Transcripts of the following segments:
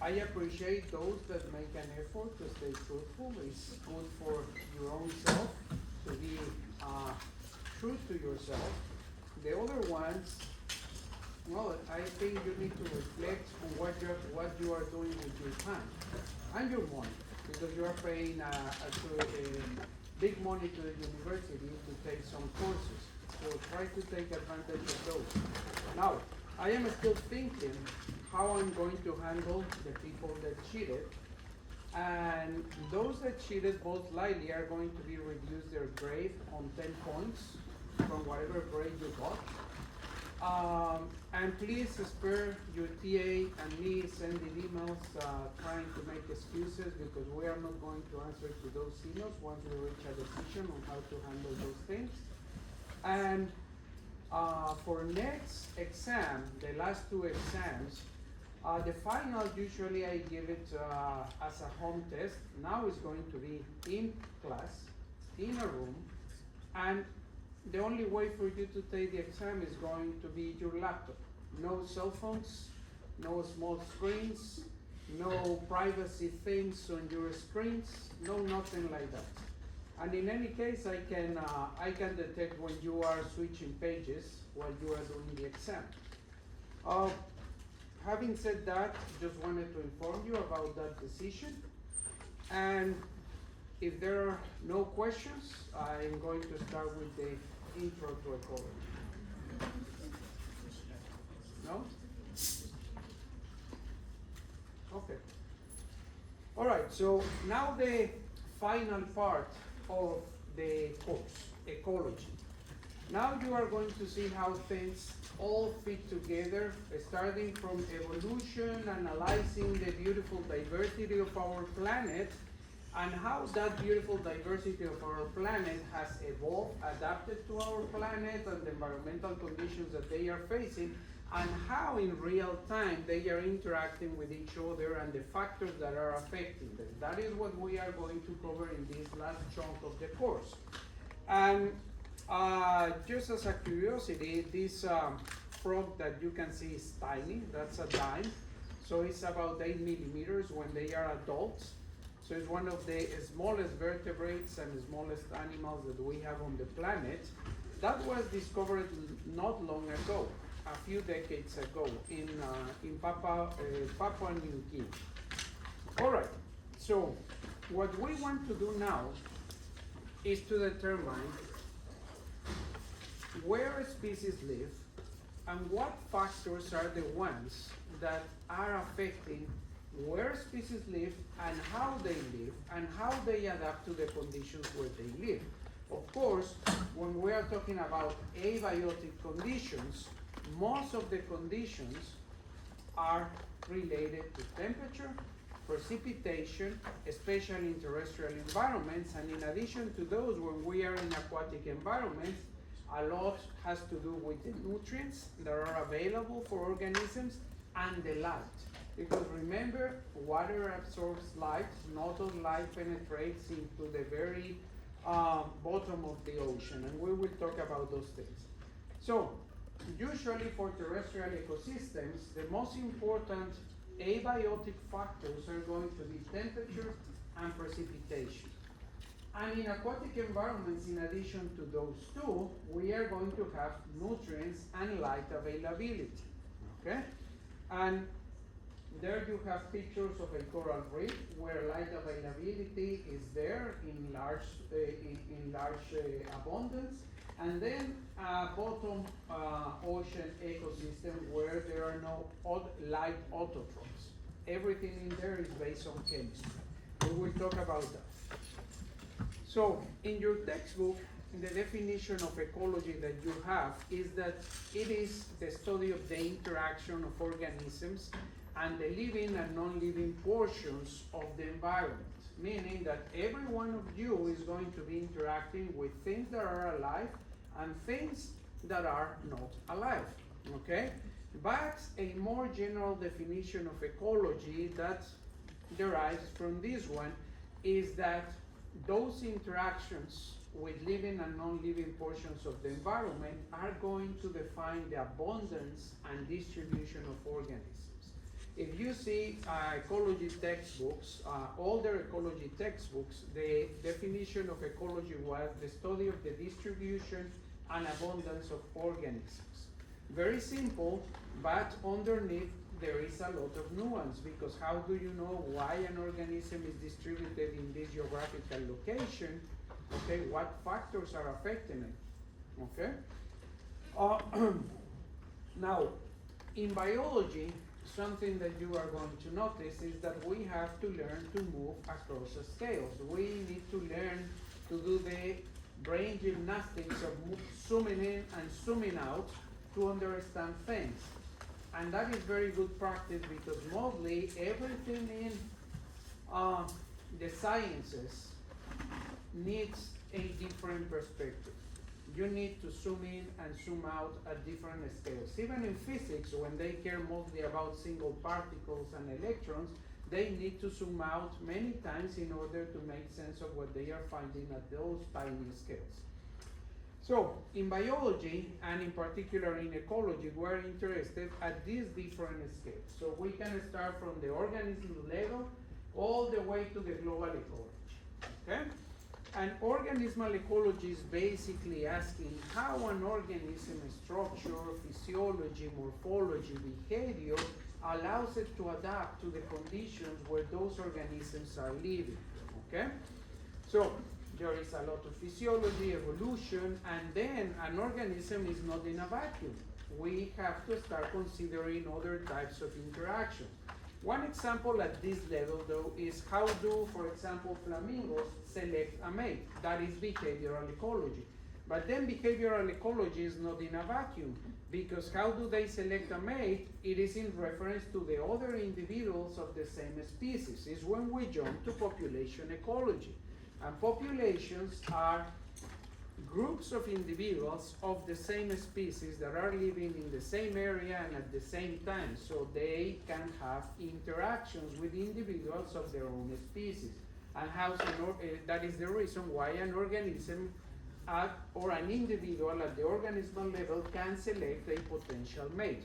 I appreciate those that make an effort to stay truthful. It's good for your own self to be true to yourself. The other ones, well, I think you need to reflect on what you are doing with your time and your money, because you are paying big money to the university to take some courses. So try to take advantage of those. Now, I am still thinking how I'm going to handle the people that cheated. And those that cheated most likely are going to be reduced their grade on 10 points from whatever grade you got. And please spare your TA and me sending emails trying to make excuses, because we are not going to answer to those emails once we reach a decision on how to handle those things. And for next exam, the last two exams, the final, usually I give it as a home test. Now it's going to be in class, in a room, and the only way for you to take the exam is going to be your laptop. No cell phones, no small screens, no privacy things on your screens, no nothing like that. And in any case, I can detect when you are switching pages while you are doing the exam. Having said that, just wanted to inform you about that decision. And if there are no questions, I'm going to start with the intro to ecology. No? Okay. All right, so now the final part of the course, ecology. Now you are going to see how things all fit together, starting from evolution, analyzing the beautiful diversity of our planet, and how that beautiful diversity of our planet has evolved, adapted to our planet and the environmental conditions that they are facing, and how in real time they are interacting with each other and the factors that are affecting them. That is what we are going to cover in this last chunk of the course. And just as a curiosity, this frog that you can see is tiny. That's a dime. So it's about 8 millimeters when they are adults. So it's one of the smallest vertebrates and smallest animals that we have on the planet. That was discovered not long ago, a few decades ago, in Papua New Guinea. All right, so what we want to do now is to determine where species live and what factors are the ones that are affecting where species live and how they live and how they adapt to the conditions where they live. Of course, when we are talking about abiotic conditions, most of the conditions are related to temperature, precipitation, especially in terrestrial environments, and in addition to those, when we are in aquatic environments, a lot has to do with the nutrients that are available for organisms and the light. Because remember, water absorbs light, not all light penetrates into the very bottom of the ocean, and we will talk about those things. So, usually for terrestrial ecosystems, the most important abiotic factors are going to be temperature and precipitation. And in aquatic environments, in addition to those two, we are going to have nutrients and light availability, okay? And there you have pictures of a coral reef where light availability is there in large abundance, and then a bottom ocean ecosystem where there are no light autotrophs. Everything in there is based on chemistry. We will talk about that. So in your textbook, the definition of ecology that you have is that it is the study of the interaction of organisms and the living and non-living portions of the environment, meaning that every one of you is going to be interacting with things that are alive and things that are not alive, okay? But a more general definition of ecology that derives from this one is that those interactions with living and non-living portions of the environment are going to define the abundance and distribution of organisms. If you see ecology textbooks, older ecology textbooks, the definition of ecology was the study of the distribution and abundance of organisms. Very simple, but underneath there is a lot of nuance, because how do you know why an organism is distributed in this geographical location? Okay, what factors are affecting it? Okay. Now, in biology, something that you are going to notice is that we have to learn to move across the scales. We need to learn to do the brain gymnastics of zooming in and zooming out to understand things. And that is very good practice, because mostly everything in the sciences needs a different perspective. You need to zoom in and zoom out at different scales. Even in physics, when they care mostly about single particles and electrons, they need to zoom out many times in order to make sense of what they are finding at those tiny scales. So, in biology, and in particular in ecology, we're interested at these different scales. So we can start from the organism level all the way to the global ecology, okay? And organismal ecology is basically asking how an organism structure, physiology, morphology, behavior allows it to adapt to the conditions where those organisms are living, okay? So there is a lot of physiology, evolution, and then an organism is not in a vacuum. We have to start considering other types of interactions. One example at this level, though, is how do, for example, flamingos select a mate? That is behavioral ecology. But then behavioral ecology is not in a vacuum, because how do they select a mate? It is in reference to the other individuals of the same species. It's when we jump to population ecology. And populations are groups of individuals of the same species that are living in the same area and at the same time, so they can have interactions with individuals of their own species. And that is the reason why an organism or an individual at the organismal level can select a potential mate.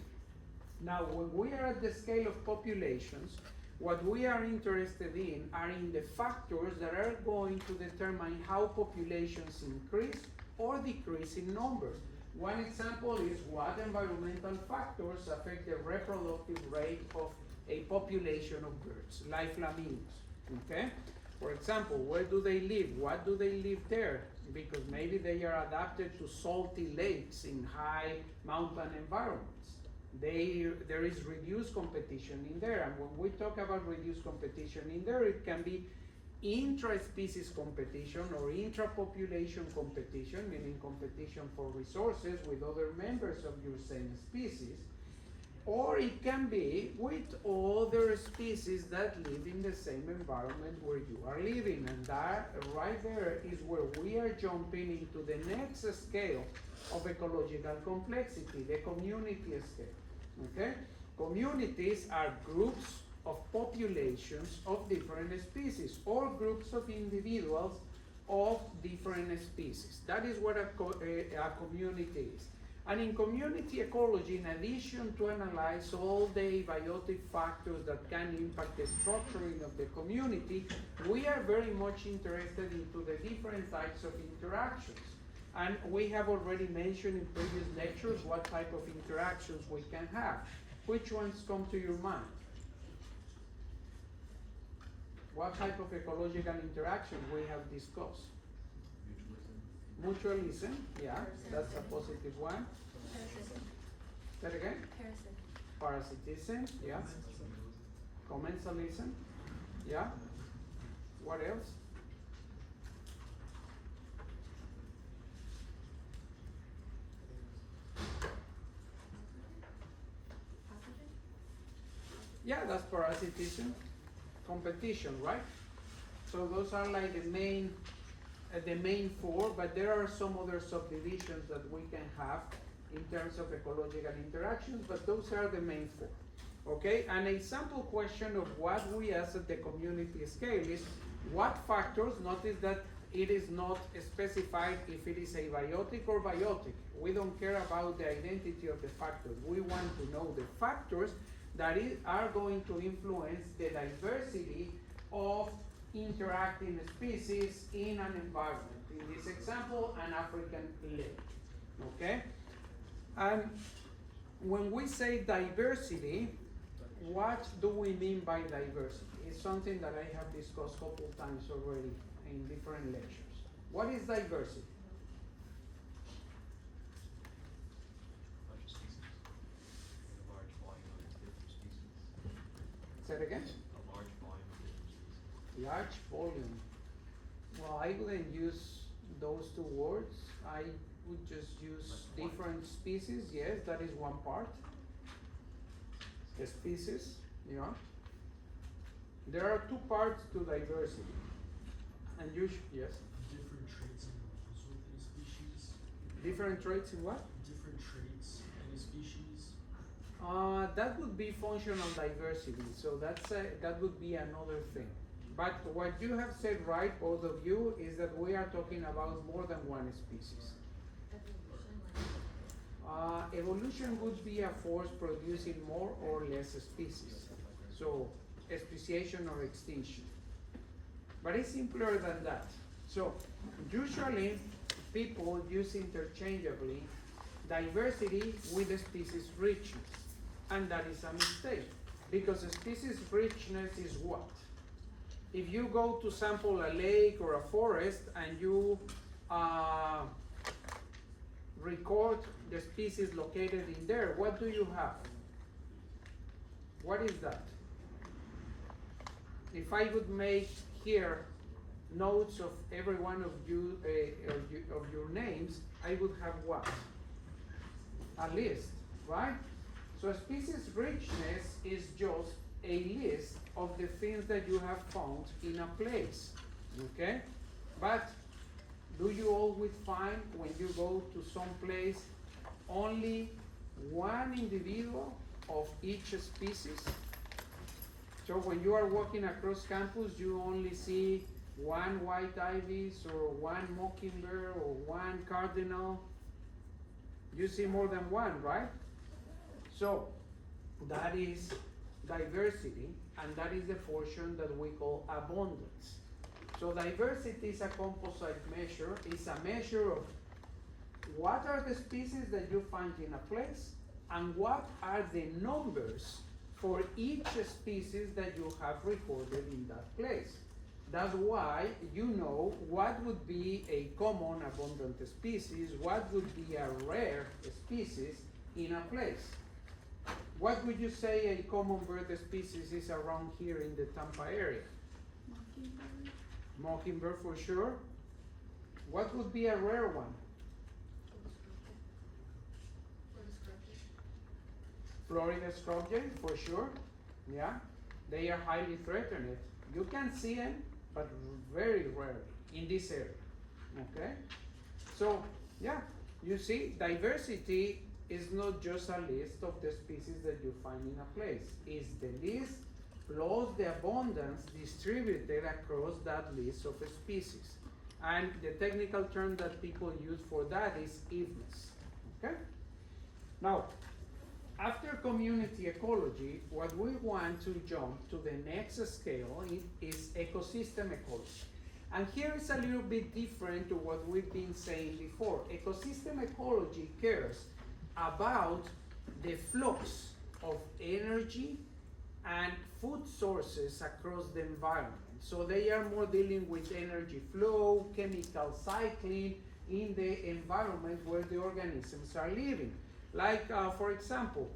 Now, when we are at the scale of populations, what we are interested in are in the factors that are going to determine how populations increase or decrease in numbers. One example is what environmental factors affect the reproductive rate of a population of birds, like flamingos, okay? For example, where do they live? What do they live there? Because maybe they are adapted to salty lakes in high mountain environments. There is reduced competition in there, and when we talk about reduced competition in there, it can be intra-species competition or intra-population competition, meaning competition for resources with other members of your same species, or it can be with other species that live in the same environment where you are living, and that right there is where we are jumping into the next scale of ecological complexity, the community scale. Okay? Communities are groups of populations of different species, or groups of individuals of different species. That is what a community is. And in community ecology, in addition to analyze all the abiotic factors that can impact the structuring of the community, we are very much interested into the different types of interactions. And we have already mentioned in previous lectures what type of interactions we can have. Which ones come to your mind? What type of ecological interaction we have discussed? Mutualism, yeah, that's a positive one. Parasitism. Say it again? Parasitism. Parasitism, yeah. Commensalism, yeah. What else? Yeah, that's parasitism. Competition, right? So those are like the main four, but there are some other subdivisions that we can have in terms of ecological interactions, but those are the main four. Okay, and a sample question of what we ask at the community scale is what factors, notice that it is not specified if it is abiotic or biotic. We don't care about the identity of the factors. We want to know the factors that are going to influence the diversity of interacting species in an environment. In this example, an African lake, okay? And when we say diversity, what do we mean by diversity? It's something that I have discussed a couple times already in different lectures. What is diversity? Say it again? A large volume of different species. Large volume. Well, I wouldn't use those two words. I would just use different species. Yes, that is one part. A species, yeah. There are two parts to diversity. And you yes? Different traits and roles within a species. Different traits in what? Different traits in a species. That would be functional diversity. So that would be another thing. But what you have said right, both of you, is that we are talking about more than one species. Evolution would be a force producing more or less species. So, speciation or extinction. But it's simpler than that. So, usually people use interchangeably diversity with species richness. And that is a mistake. Because species richness is what? If you go to sample a lake or a forest and you record the species located in there, what do you have? What is that? If I would make here notes of every one of you of your names, I would have what? A list, right? So species richness is just a list of the things that you have found in a place, okay? But do you always find, when you go to some place, only one individual of each species? So when you are walking across campus, you only see one white ibis or one mockingbird or one cardinal. You see more than one, right? So that is diversity, and that is the portion that we call abundance. So diversity is a composite measure. It's a measure of what are the species that you find in a place and what are the numbers for each species that you have recorded in that place. That's why you know what would be a common abundant species, what would be a rare species in a place. What would you say a common bird species is around here in the Tampa area? Mockingbird. Mockingbird for sure. What would be a rare one? Florida scrub jay for sure. Yeah, they are highly threatened. You can see them, but very rarely in this area. Okay, so yeah, you see, diversity is not just a list of the species that you find in a place. It's the list plus the abundance distributed across that list of species. And the technical term that people use for that is evenness. Okay? Now, after community ecology, what we want to jump to the next scale is ecosystem ecology. And here is a little bit different to what we've been saying before. Ecosystem ecology cares about the flux of energy and food sources across the environment. So they are more dealing with energy flow, chemical cycling in the environment where the organisms are living. Like, for example,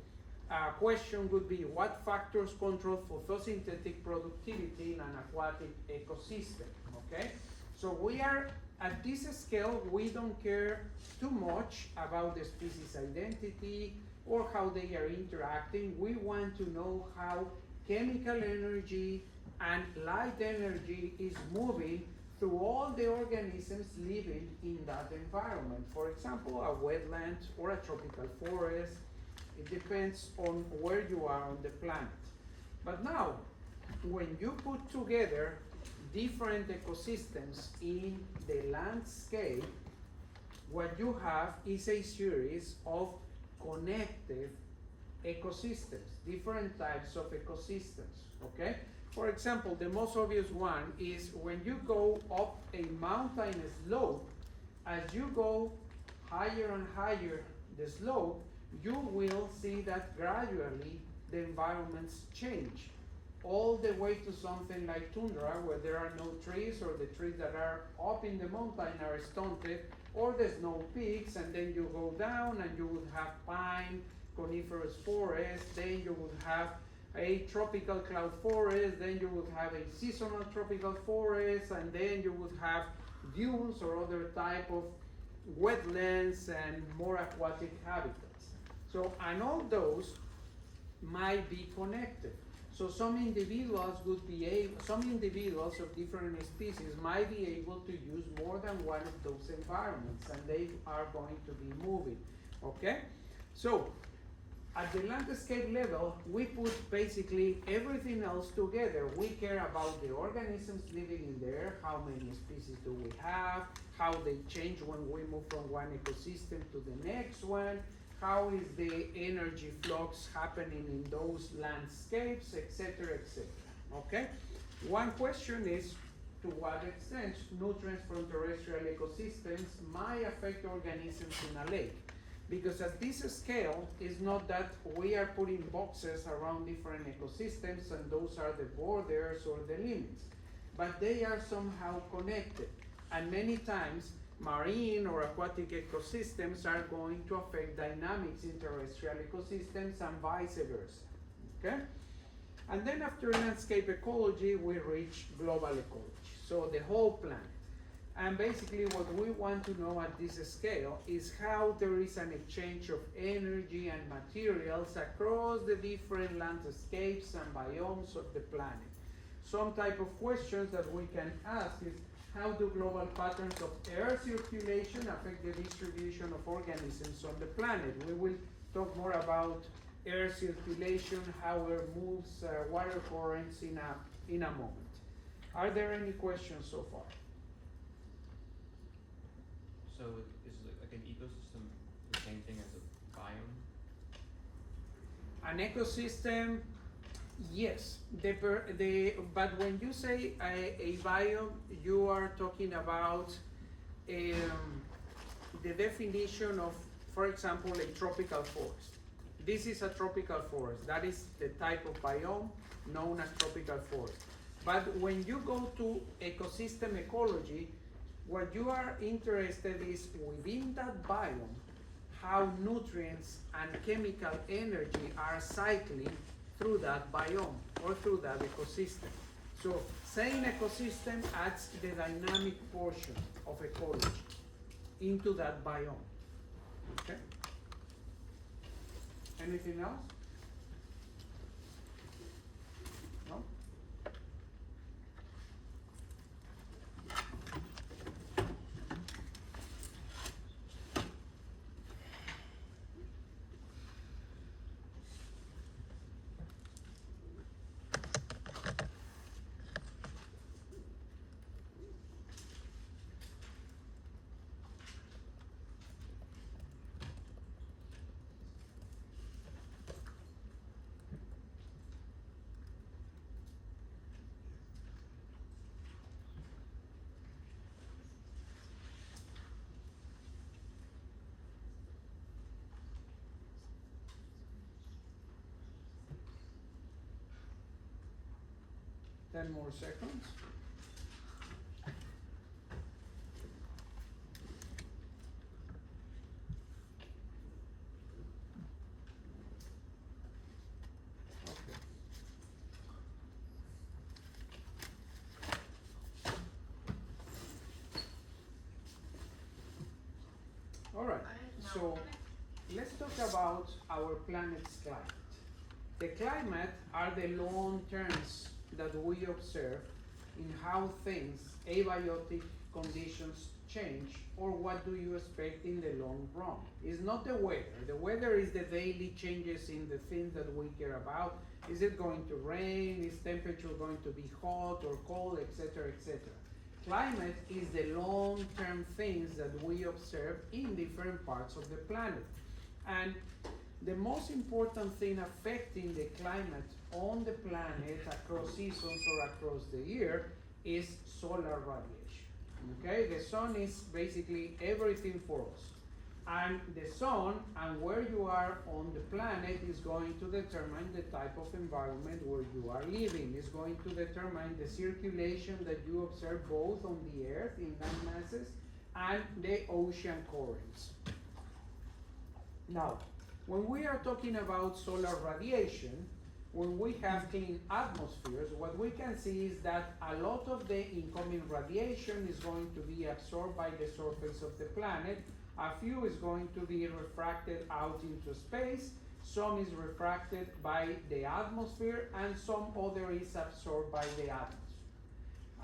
a question would be, what factors control photosynthetic productivity in an aquatic ecosystem, okay? So we are, at this scale, we don't care too much about the species identity or how they are interacting. We want to know how chemical energy and light energy is moving through all the organisms living in that environment. For example, a wetland or a tropical forest. It depends on where you are on the planet. But now, when you put together different ecosystems in the landscape, what you have is a series of connected ecosystems, different types of ecosystems, okay? For example, the most obvious one is when you go up a mountain slope, as you go higher and higher the slope, you will see that gradually the environments change, all the way to something like tundra, where there are no trees, or the trees that are up in the mountain are stunted, or the snow peaks, and then you go down and you would have pine, coniferous forest, then you would have a tropical cloud forest, then you would have a seasonal tropical forest, and then you would have dunes or other type of wetlands and more aquatic habitats. So, and all those might be connected. So some individuals would be able, some individuals of different species might be able to use more than one of those environments, and they are going to be moving, okay? So at the landscape level, we put basically everything else together. We care about the organisms living in there, how many species do we have, how they change when we move from one ecosystem to the next one, how is the energy flux happening in those landscapes, etc., etc. Okay? One question is, to what extent nutrients from terrestrial ecosystems might affect organisms in a lake? Because at this scale, it's not that we are putting boxes around different ecosystems and those are the borders or the limits, but they are somehow connected. And many times, marine or aquatic ecosystems are going to affect dynamics in terrestrial ecosystems and vice versa, okay? And then after landscape ecology, we reach global ecology, so the whole planet. And basically what we want to know at this scale is how there is an exchange of energy and materials across the different landscapes and biomes of the planet. Some type of questions that we can ask is, how do global patterns of air circulation affect the distribution of organisms on the planet? We will talk more about air circulation, how air moves, water currents in a moment. Are there any questions so far? So is like an ecosystem the same thing as a biome? An ecosystem, yes. But when you say a biome, you are talking about the definition of, for example, a tropical forest. This is a tropical forest. That is the type of biome known as tropical forest. But when you go to ecosystem ecology, what you are interested is within that biome, how nutrients and chemical energy are cycling through that biome or through that ecosystem. So saying ecosystem adds the dynamic portion of ecology into that biome. Okay? Anything else? No? Ten more seconds. Okay. All right, so let's talk about our planet's climate. The climate are the long terms that we observe in how things, abiotic conditions change, or what do you expect in the long run. It's not the weather. The weather is the daily changes in the things that we care about. Is it going to rain? Is temperature going to be hot or cold, etc., etc. Climate is the long-term things that we observe in different parts of the planet. And the most important thing affecting the climate on the planet across seasons or across the year is solar radiation. Okay, the sun is basically everything for us. And the sun and where you are on the planet is going to determine the type of environment where you are living. It's going to determine the circulation that you observe both on the earth in land masses and the ocean currents. Now, when we are talking about solar radiation, when we have clean atmospheres, what we can see is that a lot of the incoming radiation is going to be absorbed by the surface of the planet. A few is going to be refracted out into space, some is refracted by the atmosphere, and some other is absorbed by the atmosphere.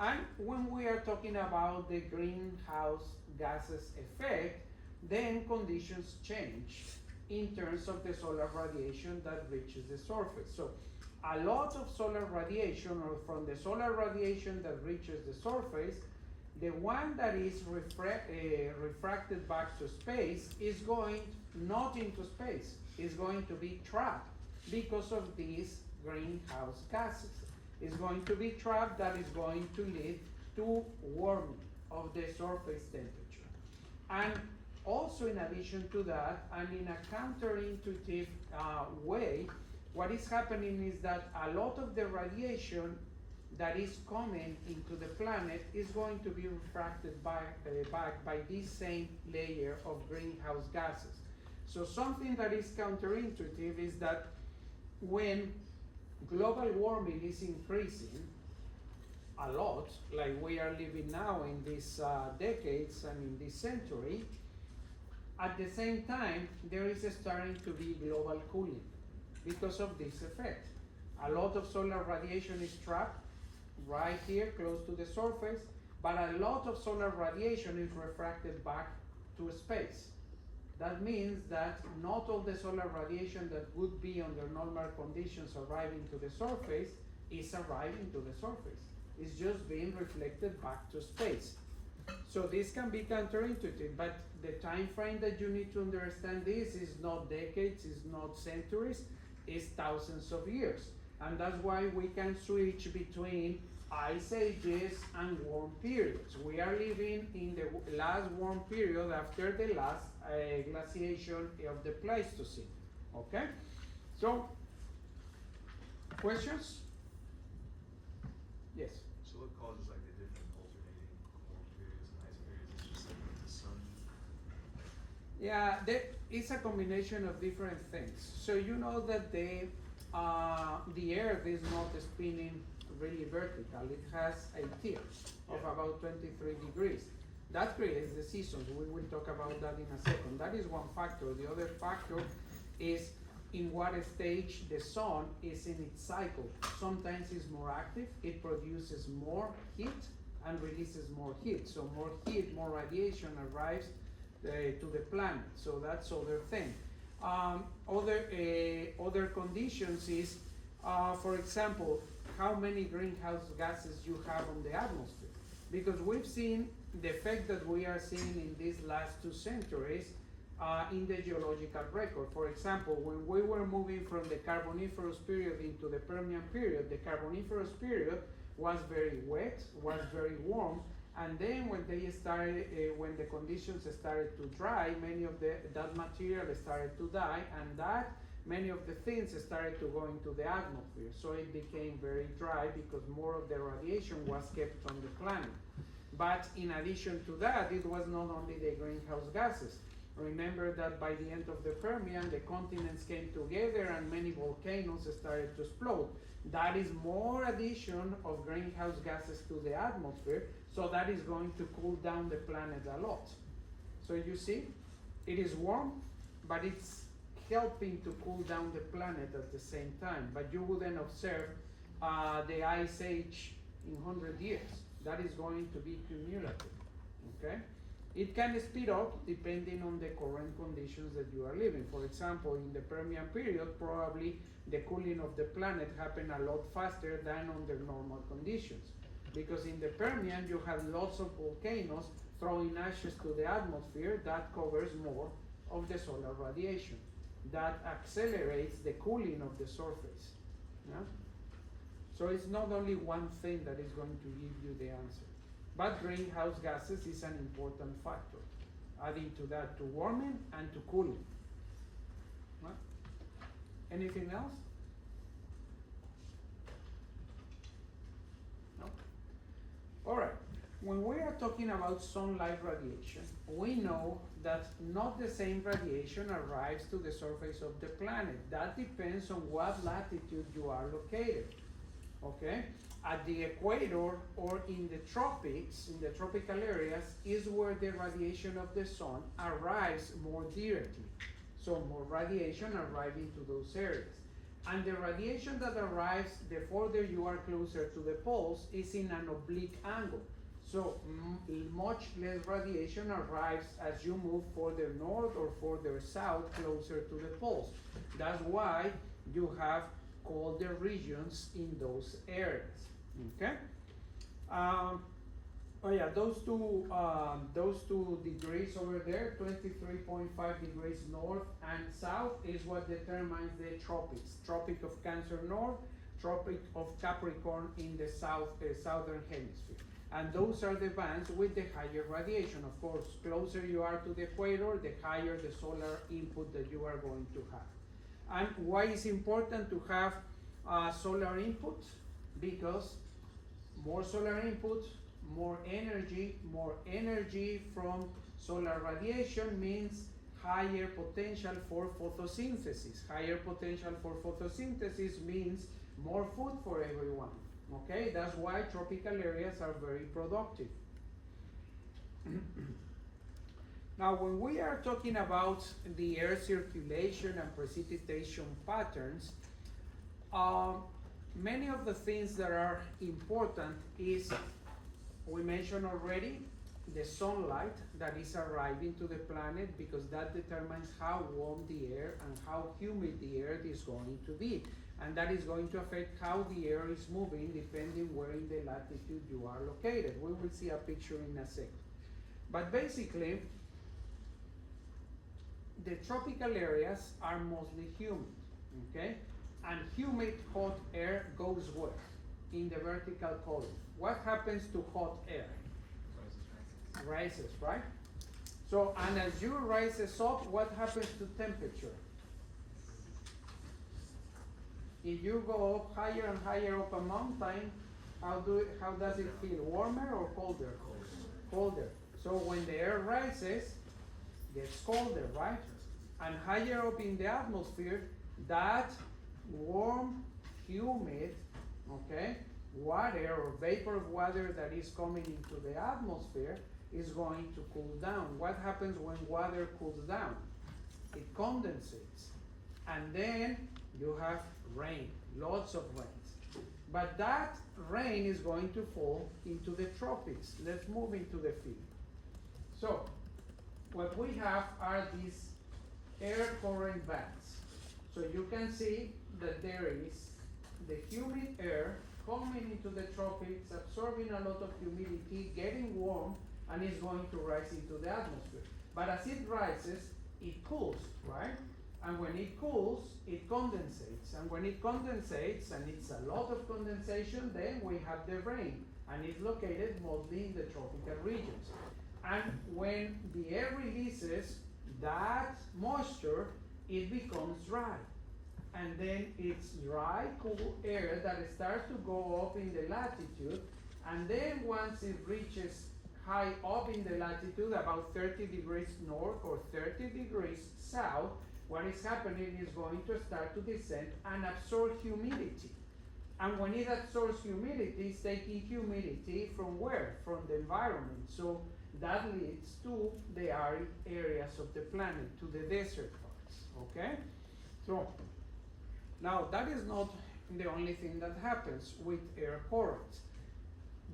And when we are talking about the greenhouse gases effect, then conditions change in terms of the solar radiation that reaches the surface. So a lot of solar radiation, or from the solar radiation that reaches the surface, the one that is refracted back to space is going not into space, is going to be trapped because of these greenhouse gases. It's going to be trapped, that is going to lead to warming of the surface temperature. And also, in addition to that, and in a counterintuitive way, what is happening is that a lot of the radiation that is coming into the planet is going to be refracted back by this same layer of greenhouse gases. So something that is counterintuitive is that when global warming is increasing a lot, like we are living now in these decades and in this century, at the same time, there is starting to be global cooling because of this effect. A lot of solar radiation is trapped right here close to the surface, but a lot of solar radiation is refracted back to space. That means that not all the solar radiation that would be under normal conditions arriving to the surface is arriving to the surface. It's just being reflected back to space. So this can be counterintuitive, but the time frame that you need to understand this is not decades, is not centuries, it's thousands of years. And that's why we can switch between ice ages and warm periods. We are living in the last warm period after the last glaciation of the Pleistocene. Okay? So, questions? Yes. So what causes like the different alternating warm periods and ice periods? It's just like with the sun. Yeah, it's a combination of different things. So you know that the Earth is not spinning really vertical. It has a tilt of about 23 degrees. That creates the seasons. We will talk about that in a second. That is one factor. The other factor is in what stage the sun is in its cycle. Sometimes it's more active, it produces more heat and releases more heat. So more heat, more radiation arrives to the planet. So that's other thing. Other conditions is, for example, how many greenhouse gases you have on the atmosphere. Because we've seen the effect that we are seeing in these last 2 centuries in the geological record. For example, when we were moving from the Carboniferous period into the Permian period, the Carboniferous period was very wet, was very warm, and then when they started, when the conditions started to dry, many of that material started to die, and that many of the things started to go into the atmosphere. So it became very dry because more of the radiation was kept on the planet. But in addition to that, it was not only the greenhouse gases. Remember that by the end of the Permian, the continents came together and many volcanoes started to explode. That is more addition of greenhouse gases to the atmosphere, so that is going to cool down the planet a lot. So you see, it is warm, but it's helping to cool down the planet at the same time. But you wouldn't observe the ice age in 100 years. That is going to be cumulative, okay? It can speed up depending on the current conditions that you are living. For example, in the Permian period, probably the cooling of the planet happened a lot faster than under normal conditions. Because in the Permian, you have lots of volcanoes throwing ashes to the atmosphere that covers more of the solar radiation. that accelerates the cooling of the surface. Yeah? So it's not only one thing that is going to give you the answer. But greenhouse gases is an important factor, adding to that to warming and to cooling. Huh? Anything else? No? All right. When we are talking about sunlight radiation, we know that not the same radiation arrives to the surface of the planet. That depends on what latitude you are located. Okay? At the equator or in the tropics, in the tropical areas, is where the radiation of the sun arrives more directly. So more radiation arriving to those areas. And the radiation that arrives the further you are closer to the poles is in an oblique angle. So much less radiation arrives as you move further north or further south, closer to the poles. That's why you have colder regions in those areas. Okay. Oh yeah, those two degrees over there, 23.5 degrees north and south, is what determines the tropics. Tropic of Cancer North, Tropic of Capricorn in the southern hemisphere. And those are the bands with the higher radiation. Of course, closer you are to the equator, the higher the solar input that you are going to have. And why is important to have solar input? Because more solar input, more energy from solar radiation means higher potential for photosynthesis. Higher potential for photosynthesis means more food for everyone. Okay, that's why tropical areas are very productive. Now, when we are talking about the air circulation and precipitation patterns, many of the things that are important is, we mentioned already, the sunlight that is arriving to the planet, because that determines how warm the air and how humid the air is going to be. And that is going to affect how the air is moving depending where in the latitude you are located. We will see a picture in a second. But basically, the tropical areas are mostly humid, okay? And humid hot air goes where? In the vertical column. What happens to hot air? Rises, right? So, and as you rises up, what happens to temperature? If you go up higher and higher up a mountain, how does it feel? Warmer or colder? Colder. So when the air rises, it gets colder, right? And higher up in the atmosphere, that warm, humid, okay, water or vapor of water that is coming into the atmosphere is going to cool down. What happens when water cools down? It condensates. And then you have rain, lots of rains. But that rain is going to fall into the tropics. Let's move into the field. So, what we have are these air current bands. So you can see that there is the humid air coming into the tropics, absorbing a lot of humidity, getting warm, and is going to rise into the atmosphere. But as it rises, it cools, right? And when it cools, it condensates. And when it condensates, and it's a lot of condensation, then we have the rain. And it's located mostly in the tropical regions. And when the air releases that moisture, it becomes dry. And then it's dry, cool air that starts to go up in the latitude. And then once it reaches high up in the latitude, about 30 degrees north or 30 degrees south, what is happening is going to start to descend and absorb humidity. And when it absorbs humidity, it's taking humidity from where? From the environment. So that leads to the arid areas of the planet, to the desert parts, okay? So, now that is not the only thing that happens with air currents.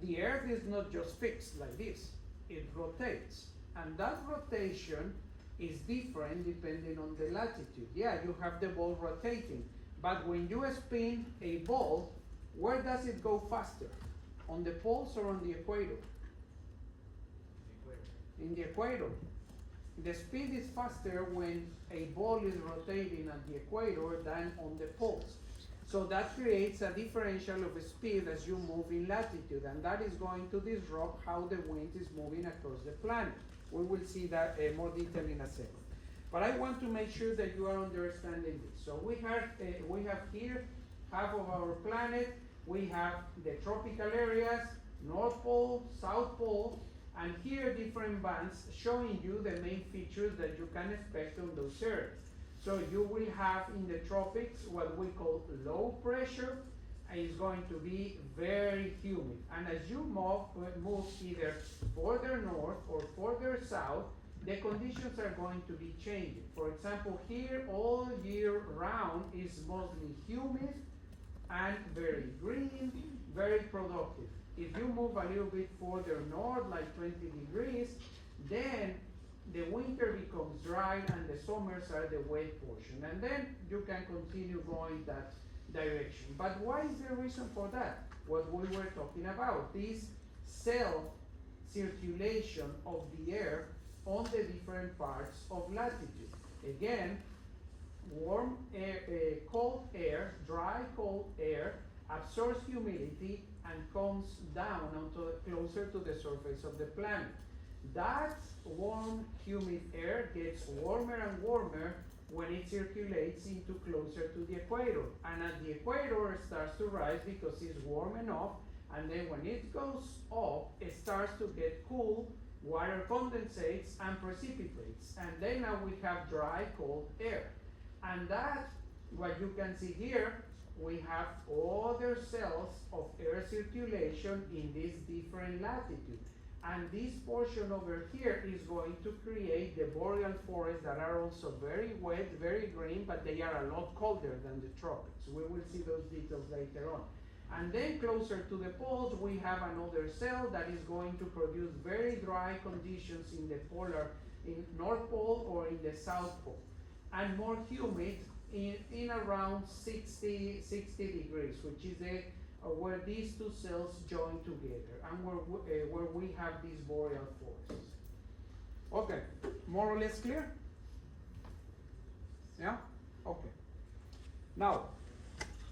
The earth is not just fixed like this, it rotates. And that rotation is different depending on the latitude. Yeah, you have the ball rotating, but when you spin a ball, where does it go faster? On the poles or on the equator? The equator. In the equator. the speed is faster when a ball is rotating at the equator than on the poles. So that creates a differential of speed as you move in latitude, and that is going to disrupt how the wind is moving across the planet. We will see that more detail in a second. But I want to make sure that you are understanding this. So we have here half of our planet. We have the tropical areas, North Pole, South Pole, and here different bands showing you the main features that you can expect on those areas. So you will have in the tropics what we call low pressure, and it's going to be very humid. And as you move either further north or further south, the conditions are going to be changing. For example, here all year round is mostly humid and very green, very productive. If you move a little bit further north, like 20 degrees, then the winter becomes dry and the summers are the wet portion. And then you can continue going that direction. But what is the reason for that? What we were talking about, this cell circulation of the air on the different parts of latitude. Again, warm air, cold air, dry cold air absorbs humidity and comes down onto closer to the surface of the planet. That warm, humid air gets warmer and warmer when it circulates into closer to the equator. And at the equator, it starts to rise because it's warm enough. And then when it goes up, it starts to get cool, water condensates and precipitates. And then now we have dry, cold air. And that, what you can see here, we have other cells of air circulation in this different latitude. And this portion over here is going to create the boreal forests that are also very wet, very green, but they are a lot colder than the tropics. We will see those details later on. And then closer to the poles, we have another cell that is going to produce very dry conditions in the in North Pole or in the South Pole, and more humid in around 60 degrees, which is where these two cells join together and where we have these boreal forests. Okay, more or less clear? Yeah? Okay. Now,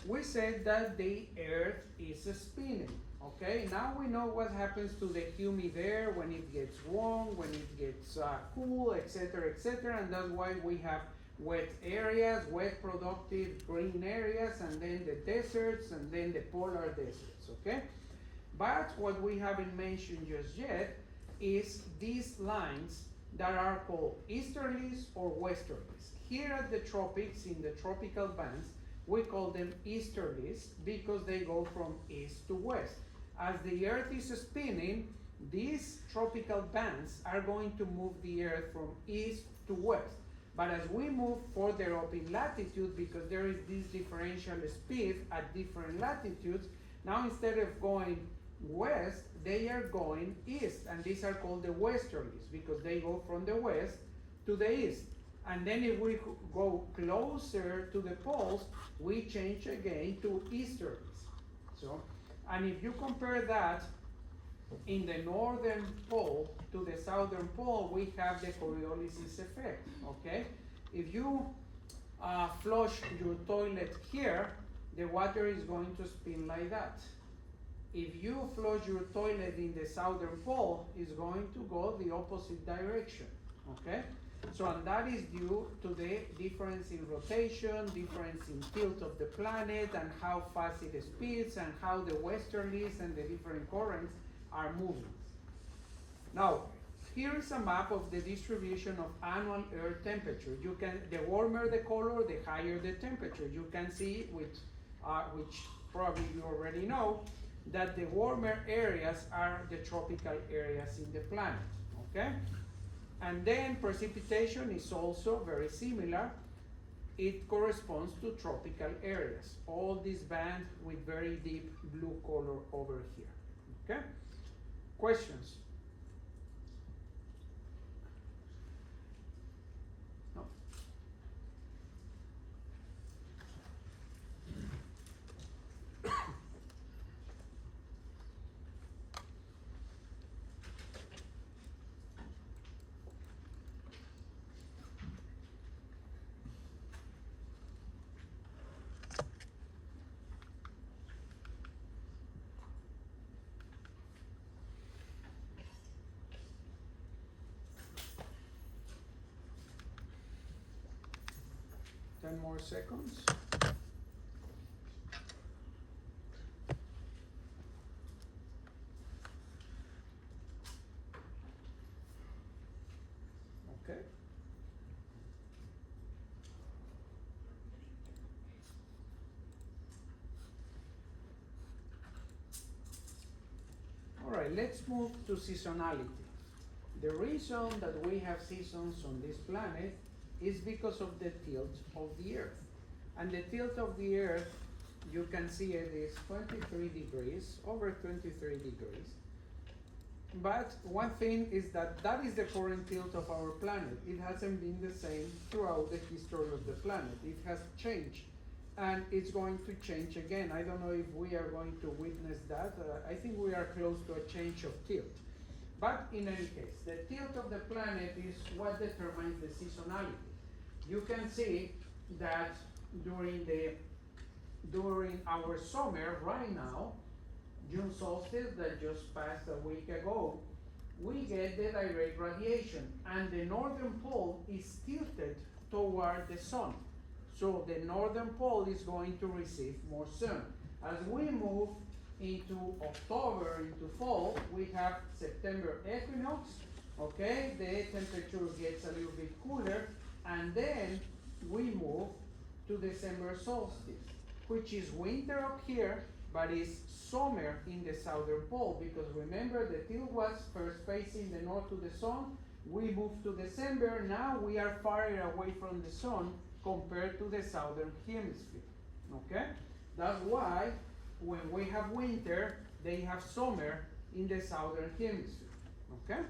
we said that the Earth is spinning. Okay, now we know what happens to the humid air when it gets warm, when it gets cool, etc., etc., and that's why we have wet areas, wet productive green areas, and then the deserts, and then the polar deserts, okay? But what we haven't mentioned just yet is these lines that are called easterlies or westerlies. Here at the tropics, in the tropical bands, we call them easterlies because they go from east to west. As the Earth is spinning, these tropical bands are going to move the Earth from east to west. But as we move further up in latitude, because there is this differential speed at different latitudes, now instead of going west, they are going east. And these are called the westerlies because they go from the west to the east. And then if we go closer to the poles, we change again to easterlies. So, and if you compare that in the northern pole to the southern pole, we have the Coriolis effect, okay? If you flush your toilet here, the water is going to spin like that. If you flush your toilet in the southern pole, it's going to go the opposite direction, okay? So, and that is due to the difference in rotation, difference in tilt of the planet, and how fast it speeds, and how the westerlies and the different currents are moving. Now, here is a map of the distribution of annual Earth temperature. You can, the warmer the color, the higher the temperature. You can see, which probably you already know, that the warmer areas are the tropical areas in the planet, okay? And then precipitation is also very similar. It corresponds to tropical areas. All this band with very deep blue color over here, okay? Questions? No? 10 more seconds. Okay. All right, let's move to seasonality. The reason that we have seasons on this planet is because of the tilt of the Earth. And the tilt of the Earth, you can see it is 23 degrees, over 23 degrees. But one thing is that that is the current tilt of our planet. It hasn't been the same throughout the history of the planet. It has changed, and it's going to change again. I don't know if we are going to witness that. I think we are close to a change of tilt. But in any case, the tilt of the planet is what determines the seasonality. You can see that during our summer right now, June solstice that just passed a week ago, we get the direct radiation, and the northern pole is tilted toward the sun. So the northern pole is going to receive more sun. As we move into October, into fall, we have September equinox, okay? The temperature gets a little bit cooler, and then we move to December solstice, which is winter up here, but is summer in the southern pole, because remember the tilt was first facing the north to the sun. We moved to December, now we are farther away from the sun compared to the southern hemisphere, okay? That's why when we have winter, they have summer in the southern hemisphere, okay?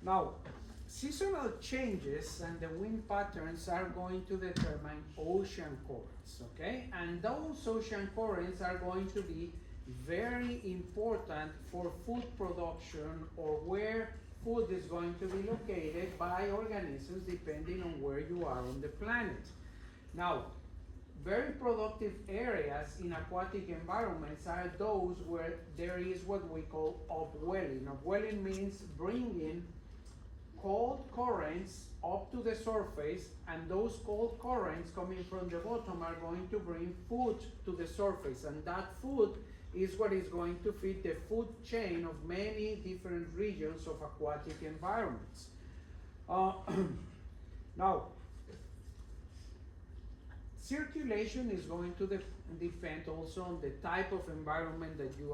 Now, seasonal changes and the wind patterns are going to determine ocean currents, okay? And those ocean currents are going to be very important for food production, or where food is going to be located by organisms depending on where you are on the planet. Now, very productive areas in aquatic environments are those where there is what we call upwelling. Upwelling means bringing cold currents up to the surface, and those cold currents coming from the bottom are going to bring food to the surface, and that food is what is going to feed the food chain of many different regions of aquatic environments. Now, circulation is going to depend also on the type of environment that you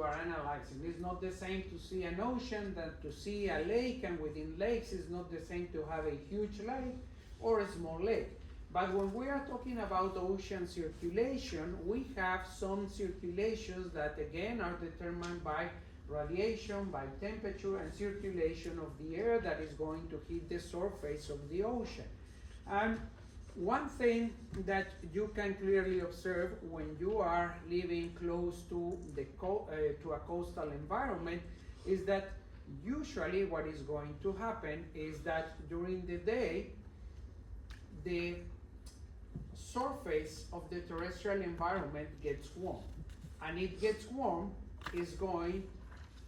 are analyzing. It's not the same to see an ocean than to see a lake, and within lakes it's not the same to have a huge lake or a small lake. But when we are talking about ocean circulation, we have some circulations that again are determined by radiation, by temperature, and circulation of the air that is going to hit the surface of the ocean. And one thing that you can clearly observe when you are living close to to a coastal environment is that usually what is going to happen is that during the day, the surface of the terrestrial environment gets warm. And it gets warm,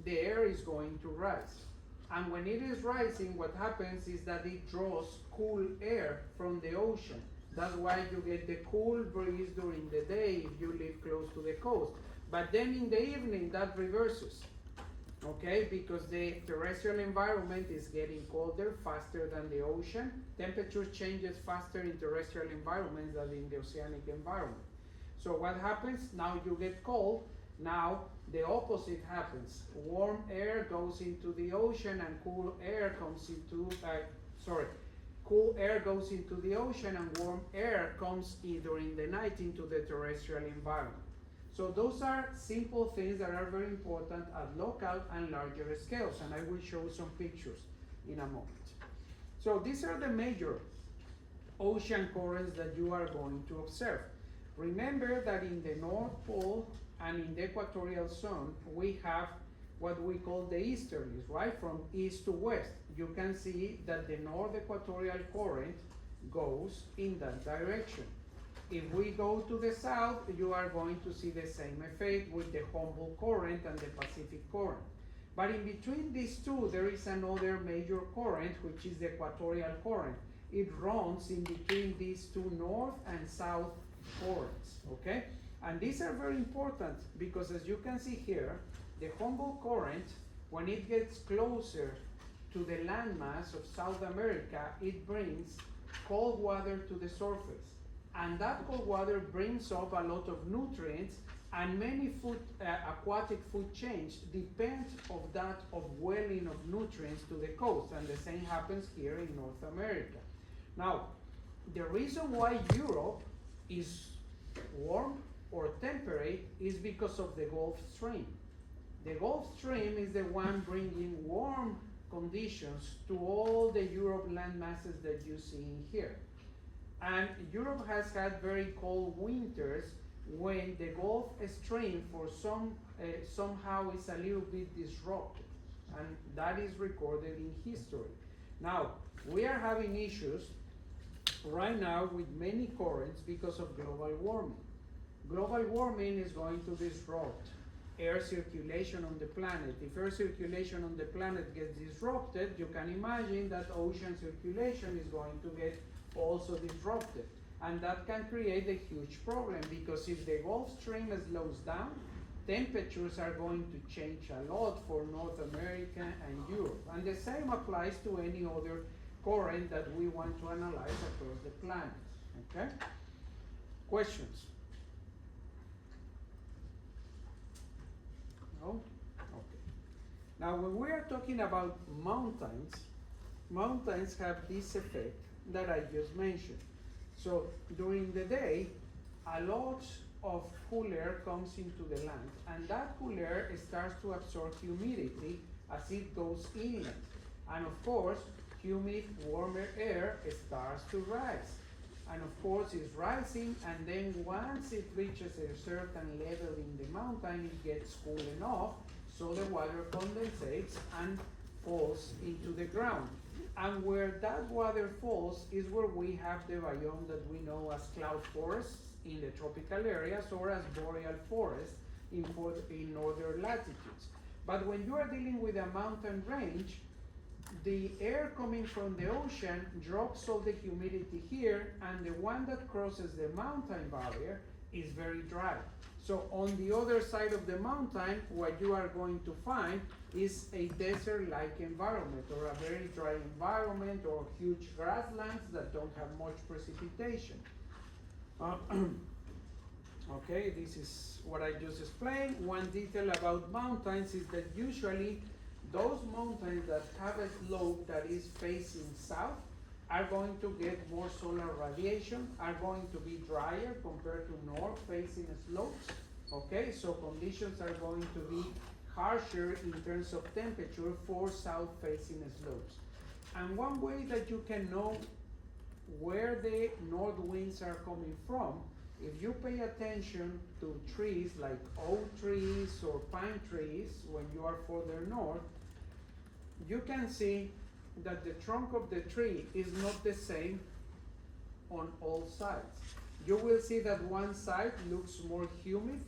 the air is going to rise. And when it is rising, what happens is that it draws cool air from the ocean. That's why you get the cool breeze during the day if you live close to the coast. But then in the evening, that reverses, okay? Because the terrestrial environment is getting colder faster than the ocean. Temperature changes faster in terrestrial environments than in the oceanic environment. So what happens? Now you get cold. Now the opposite happens. Warm air goes into the ocean, and cool air comes into, cool air goes into the ocean, and warm air comes during the night into the terrestrial environment. So those are simple things that are very important at local and larger scales, and I will show some pictures in a moment. So these are the major ocean currents that you are going to observe. Remember that in the North Pole and in the equatorial zone, we have what we call the easterlies, right? From east to west. You can see that the north equatorial current goes in that direction. If we go to the south, you are going to see the same effect with the Humboldt current and the Pacific current. But in between these two, there is another major current, which is the equatorial current. It runs in between these two north and south currents, okay? And these are very important because as you can see here, the Humboldt current, when it gets closer to the landmass of South America, it brings cold water to the surface. And that cold water brings up a lot of nutrients, and many food, aquatic food chains depend of welling of nutrients to the coast, and the same happens here in North America. Now, the reason why Europe is warm or temperate is because of the Gulf Stream. The Gulf Stream is the one bringing warm conditions to all the Europe land masses that you see in here. And Europe has had very cold winters when the Gulf Stream for somehow is a little bit disrupted, and that is recorded in history. Now, we are having issues right now with many currents because of global warming. Global warming is going to disrupt air circulation on the planet. If air circulation on the planet gets disrupted, you can imagine that ocean circulation is going to get also disrupted. And that can create a huge problem because if the Gulf Stream slows down, temperatures are going to change a lot for North America and Europe. And the same applies to any other current that we want to analyze across the planet, okay? Questions? No? Okay. Now, when we are talking about mountains, mountains have this effect that I just mentioned. So during the day, a lot of cool air comes into the land, and that cool air starts to absorb humidity as it goes inland. And of course, humid, warmer air starts to rise. And of course, it's rising, and then once it reaches a certain level in the mountain, it gets cool enough, so the water condensates and falls into the ground. And where that water falls is where we have the biome that we know as cloud forests in the tropical areas or as boreal forests in northern latitudes. But when you are dealing with a mountain range, the air coming from the ocean drops all the humidity here, and the one that crosses the mountain barrier is very dry. So on the other side of the mountain, what you are going to find is a desert-like environment, or a very dry environment, or huge grasslands that don't have much precipitation. Okay, this is what I just explained. One detail about mountains is that usually those mountains that have a slope that is facing south are going to get more solar radiation, are going to be drier compared to north facing slopes. Okay, so conditions are going to be harsher in terms of temperature for south facing slopes. And one way that you can know where the north winds are coming from, if you pay attention to trees like oak trees or pine trees when you are further north, you can see that the trunk of the tree is not the same on all sides. You will see that one side looks more humid,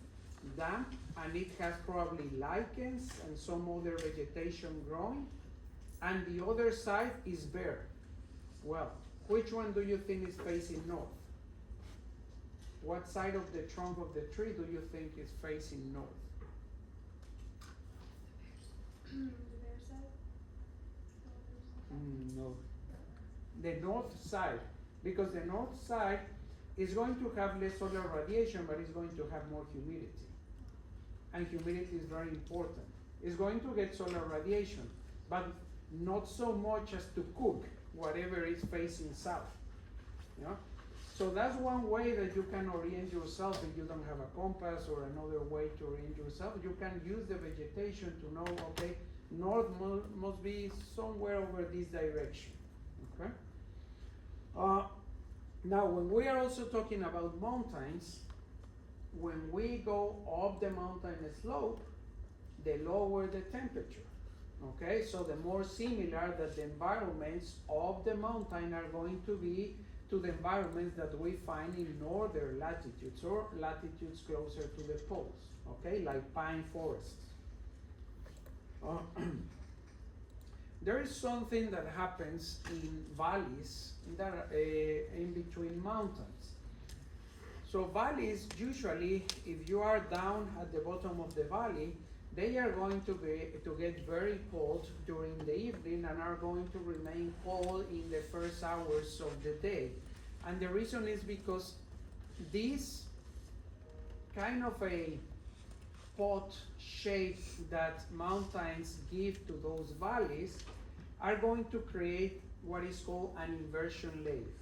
damp, and it has probably lichens and some other vegetation growing, and the other side is bare. Well, which one do you think is facing north? What side of the trunk of the tree do you think is facing north? The bear side? No. The north side, because the north side is going to have less solar radiation, but it's going to have more humidity. And humidity is very important. It's going to get solar radiation, but not so much as to cook whatever is facing south. Yeah? So that's one way that you can orient yourself if you don't have a compass, or another way to orient yourself. You can use the vegetation to know, okay, north must be somewhere over this direction. Okay? Now, when we are also talking about mountains, when we go up the mountain slope, the lower the temperature. Okay, so the more similar that the environments of the mountain are going to be to the environments that we find in northern latitudes or latitudes closer to the poles, okay, like pine forests. Uh, there is something that happens in valleys that are in between mountains. So valleys usually, if you are down at the bottom of the valley, they are going to get very cold during the evening and are going to remain cold in the first hours of the day. And the reason is because this kind of a pot shape that mountains give to those valleys are going to create what is called an inversion layer.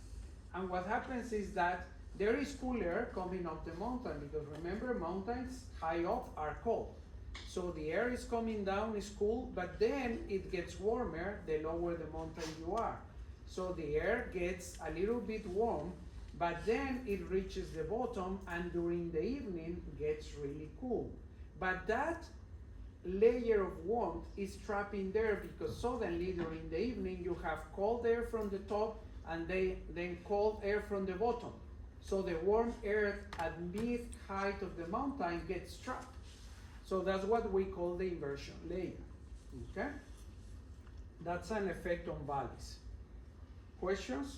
And what happens is that there is cool air coming up the mountain, because remember, mountains high up are cold. So the air is coming down, is cool, but then it gets warmer the lower the mountain you are. So the air gets a little bit warm, but then it reaches the bottom and during the evening gets really cool. But that layer of warmth is trapped in there because suddenly during the evening you have cold air from the top and then cold air from the bottom. So the warm air at mid height of the mountain gets trapped. So that's what we call the inversion layer. Okay? That's an effect on valleys. Questions?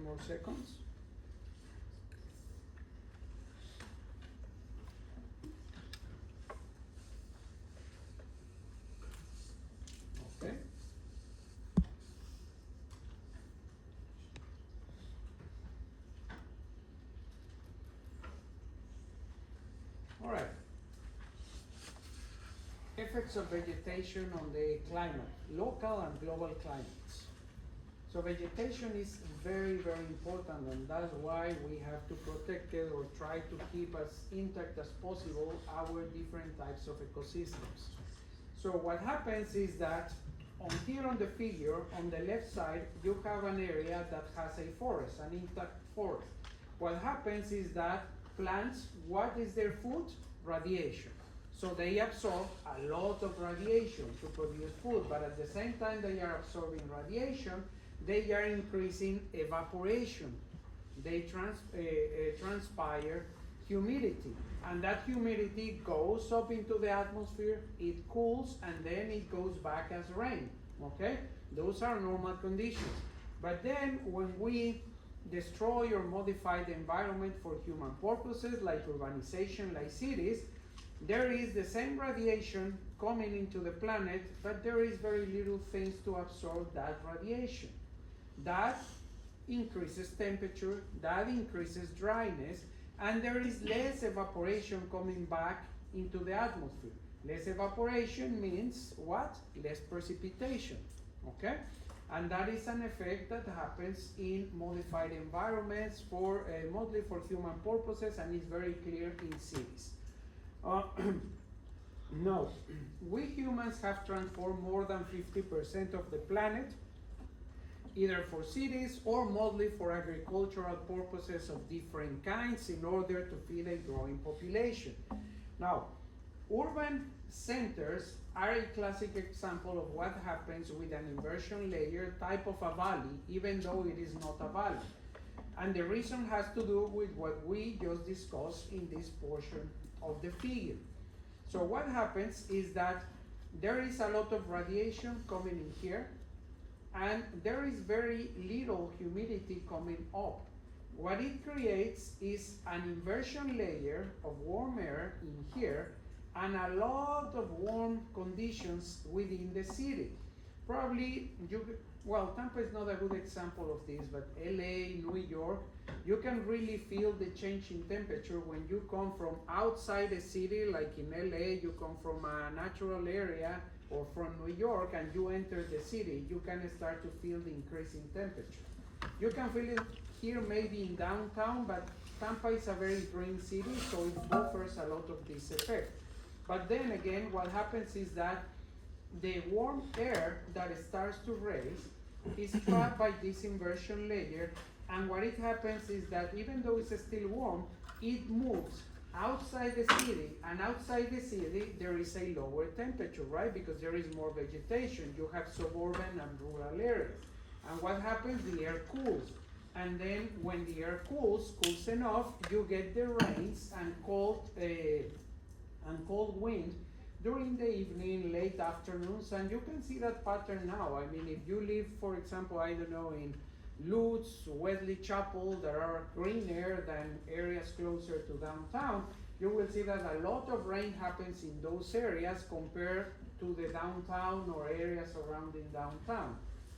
More seconds. Okay. All right. Effects of vegetation on the climate, local and global climates. So vegetation is very, very important, and that's why we have to protect it or try to keep as intact as possible our different types of ecosystems. So what happens is that here on the figure, on the left side, you have an area that has a forest, an intact forest. What happens is that plants, what is their food? Radiation. So they absorb a lot of radiation to produce food, but at the same time they are absorbing radiation, they are increasing evaporation. They transpire humidity, and that humidity goes up into the atmosphere, it cools, and then it goes back as rain, okay? Those are normal conditions. But then when we destroy or modify the environment for human purposes, like urbanization, like cities, there is the same radiation coming into the planet, but there is very little things to absorb that radiation. That increases temperature, that increases dryness, and there is less evaporation coming back into the atmosphere. Less evaporation means what? Less precipitation, okay? And that is an effect that happens in modified environments for mostly for human purposes, and is very clear in cities. No, we humans have transformed more than 50% of the planet, either for cities or mostly for agricultural purposes of different kinds in order to feed a growing population. Now, urban centers are a classic example of what happens with an inversion layer type of a valley, even though it is not a valley. And the reason has to do with what we just discussed in this portion of the figure. So what happens is that there is a lot of radiation coming in here, and there is very little humidity coming up. What it creates is an inversion layer of warm air in here and a lot of warm conditions within the city. Probably, Tampa is not a good example of this, but LA, New York, you can really feel the change in temperature when you come from outside the city, like in LA, you come from a natural area, or from New York, and you enter the city, you can start to feel the increase in temperature. You can feel it here maybe in downtown, but Tampa is a very green city, so it buffers a lot of this effect. But then again, what happens is that the warm air that starts to raise is trapped by this inversion layer, and what it happens is that even though it's still warm, it moves outside the city, and outside the city there is a lower temperature, right? Because there is more vegetation. You have suburban and rural areas. And what happens? The air cools. And then when the air cools enough, you get the rains and cold wind during the evening, late afternoons, and you can see that pattern now. I mean, if you live, for example, I don't know, in Lutz, Wesley Chapel, there are greener than areas closer to downtown, you will see that a lot of rain happens in those areas compared to the downtown or areas surrounding downtown.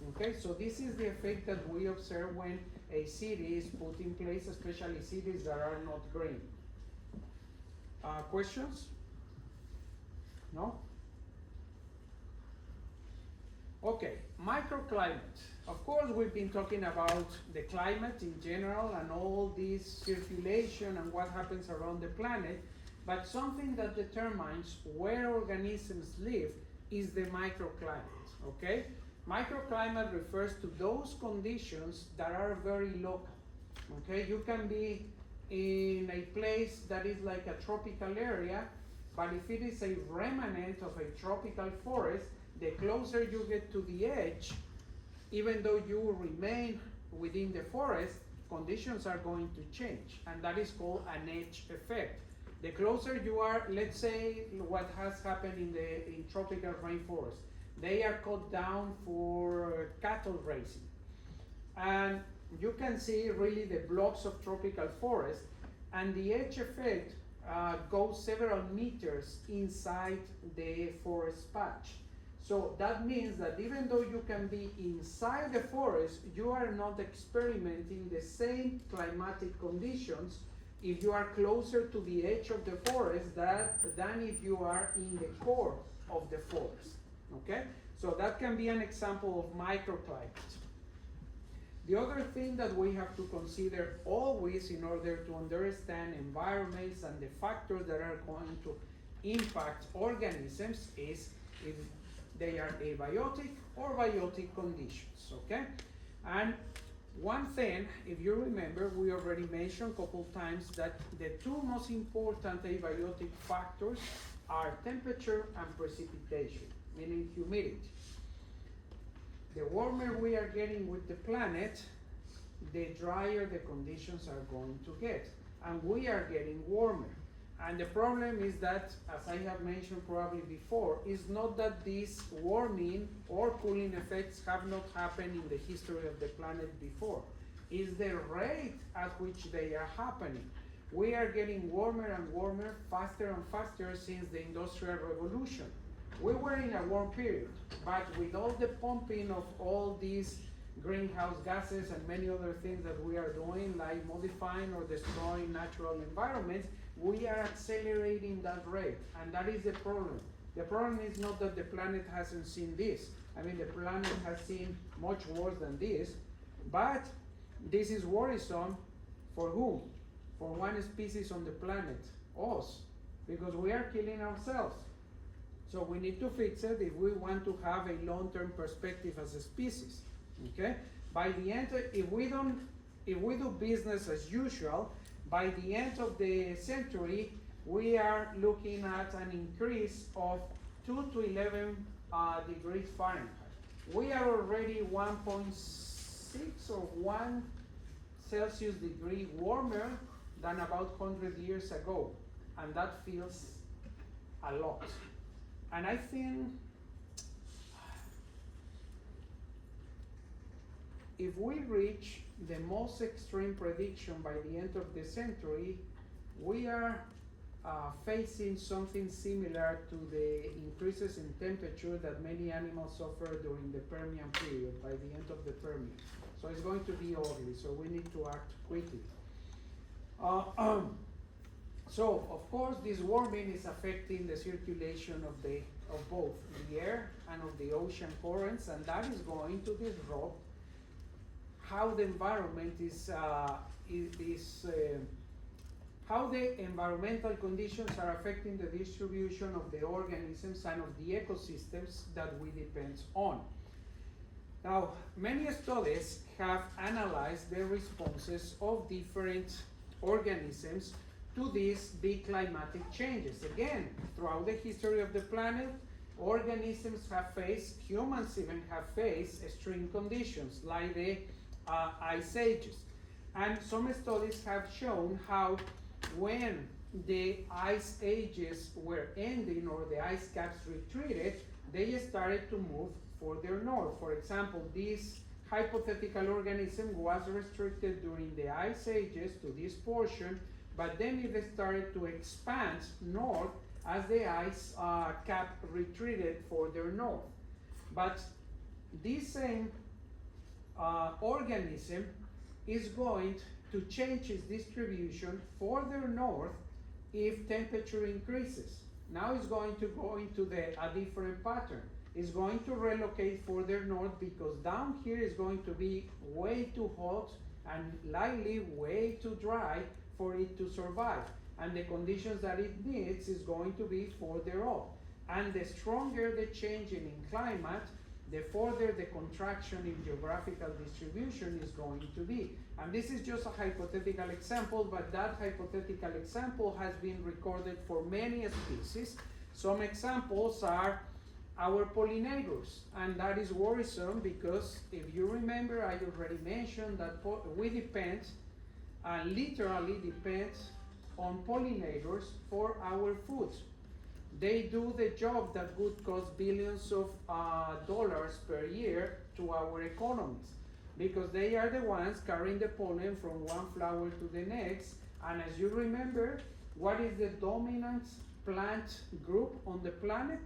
Okay, so this is the effect that we observe when a city is put in place, especially cities that are not green. Questions? No? Okay, microclimate. Of course, we've been talking about the climate in general and all this circulation and what happens around the planet, but something that determines where organisms live is the microclimate, okay? Microclimate refers to those conditions that are very local, okay? You can be in a place that is like a tropical area, but if it is a remnant of a tropical forest, the closer you get to the edge, even though you remain within the forest, conditions are going to change, and that is called an edge effect. The closer you are, let's say what has happened in tropical rainforest, they are cut down for cattle raising, and you can see really the blocks of tropical forest, and the edge effect goes several meters inside the forest patch. So that means that even though you can be inside the forest, you are not experimenting the same climatic conditions if you are closer to the edge of the forest than if you are in the core of the forest, okay? So that can be an example of microclimate. The other thing that we have to consider always in order to understand environments and the factors that are going to impact organisms is if they are abiotic or biotic conditions, okay? And one thing, if you remember, we already mentioned a couple times that the two most important abiotic factors are temperature and precipitation, meaning humidity. The warmer we are getting with the planet, the drier the conditions are going to get, and we are getting warmer. And the problem is that, as I have mentioned probably before, is not that these warming or cooling effects have not happened in the history of the planet before. It's the rate at which they are happening. We are getting warmer and warmer, faster and faster since the Industrial Revolution. We were in a warm period, but with all the pumping of all these greenhouse gases and many other things that we are doing, like modifying or destroying natural environments, we are accelerating that rate, and that is the problem. The problem is not that the planet hasn't seen this. I mean, the planet has seen much worse than this, but this is worrisome for whom? For one species on the planet, us, because we are killing ourselves. So we need to fix it if we want to have a long-term perspective as a species, okay? By the end, if we do business as usual, by the end of the century, we are looking at an increase of 2 to 11 degrees Fahrenheit. We are already 1.6 or 1 Celsius degree warmer than about 100 years ago, and that feels a lot. And I think if we reach the most extreme prediction by the end of the century, we are facing something similar to the increases in temperature that many animals suffer during the Permian period, by the end of the Permian. So it's going to be ugly, so we need to act quickly. So, of course, this warming is affecting the circulation of both the air and of the ocean currents, and that is going to disrupt how the environment is how the environmental conditions are affecting the distribution of the organisms and of the ecosystems that we depend on. Now, many studies have analyzed the responses of different organisms to these big climatic changes. Again, throughout the history of the planet, organisms have faced, humans even have faced extreme conditions like the ice ages. And some studies have shown how when the ice ages were ending or the ice caps retreated, they started to move further north. For example, this hypothetical organism was restricted during the ice ages to this portion, but then it started to expand north as the ice cap retreated further north. But this same organism is going to change its distribution further north if temperature increases. Now it's going to go into a different pattern. It's going to relocate further north because down here is going to be way too hot and likely way too dry for it to survive. And the conditions that it needs is going to be further up. And the stronger the changing in climate, the further the contraction in geographical distribution is going to be. And this is just a hypothetical example, but that hypothetical example has been recorded for many species. Some examples are our pollinators, and that is worrisome because if you remember, I already mentioned that we depend, literally depend on pollinators for our food. They do the job that would cost billions of dollars per year to our economies because they are the ones carrying the pollen from one flower to the next. And as you remember, what is the dominant plant group on the planet?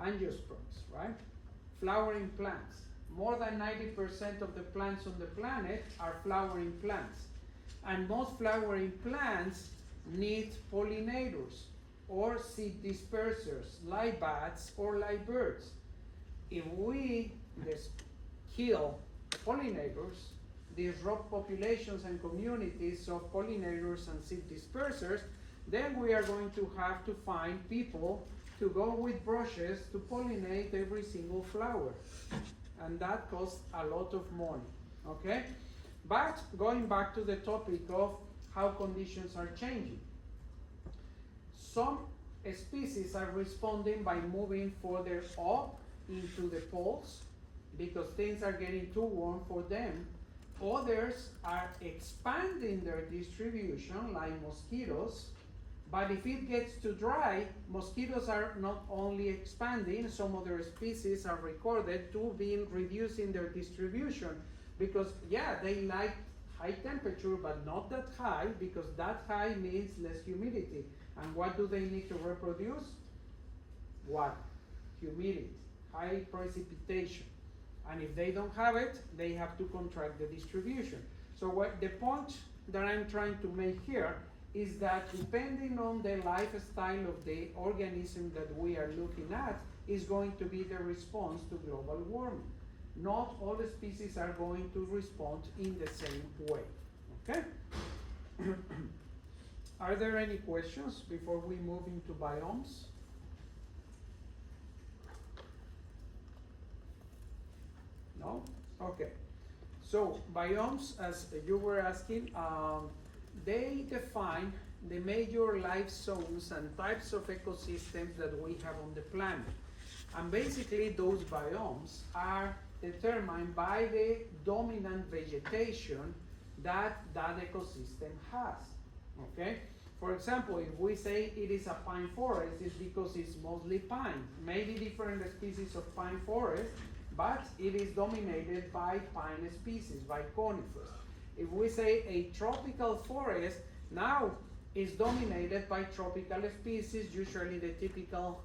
Angiosperms, right? Flowering plants. More than 90% of the plants on the planet are flowering plants. And most flowering plants need pollinators or seed dispersers, like bats or like birds. If we just kill pollinators, disrupt populations and communities of pollinators and seed dispersers, then we are going to have to find people to go with brushes to pollinate every single flower. And that costs a lot of money, okay? But going back to the topic of how conditions are changing. Some species are responding by moving further up into the poles because things are getting too warm for them. Others are expanding their distribution, like mosquitoes. But if it gets too dry, mosquitoes are not only expanding, some other species are recorded to be reducing their distribution because, yeah, they like high temperature, but not that high because that high means less humidity. And what do they need to reproduce? What? Humidity, high precipitation. And if they don't have it, they have to contract the distribution. So what the point that I'm trying to make here is that depending on the lifestyle of the organism that we are looking at is going to be the response to global warming. Not all the species are going to respond in the same way, okay? Are there any questions before we move into biomes? No? Okay. So biomes, as you were asking, they define the major life zones and types of ecosystems that we have on the planet. And basically those biomes are determined by the dominant vegetation that that ecosystem has, okay? For example, if we say it is a pine forest, it's because it's mostly pine. Maybe different species of pine forest, but it is dominated by pine species, by conifers. If we say a tropical forest, now is dominated by tropical species. Usually the typical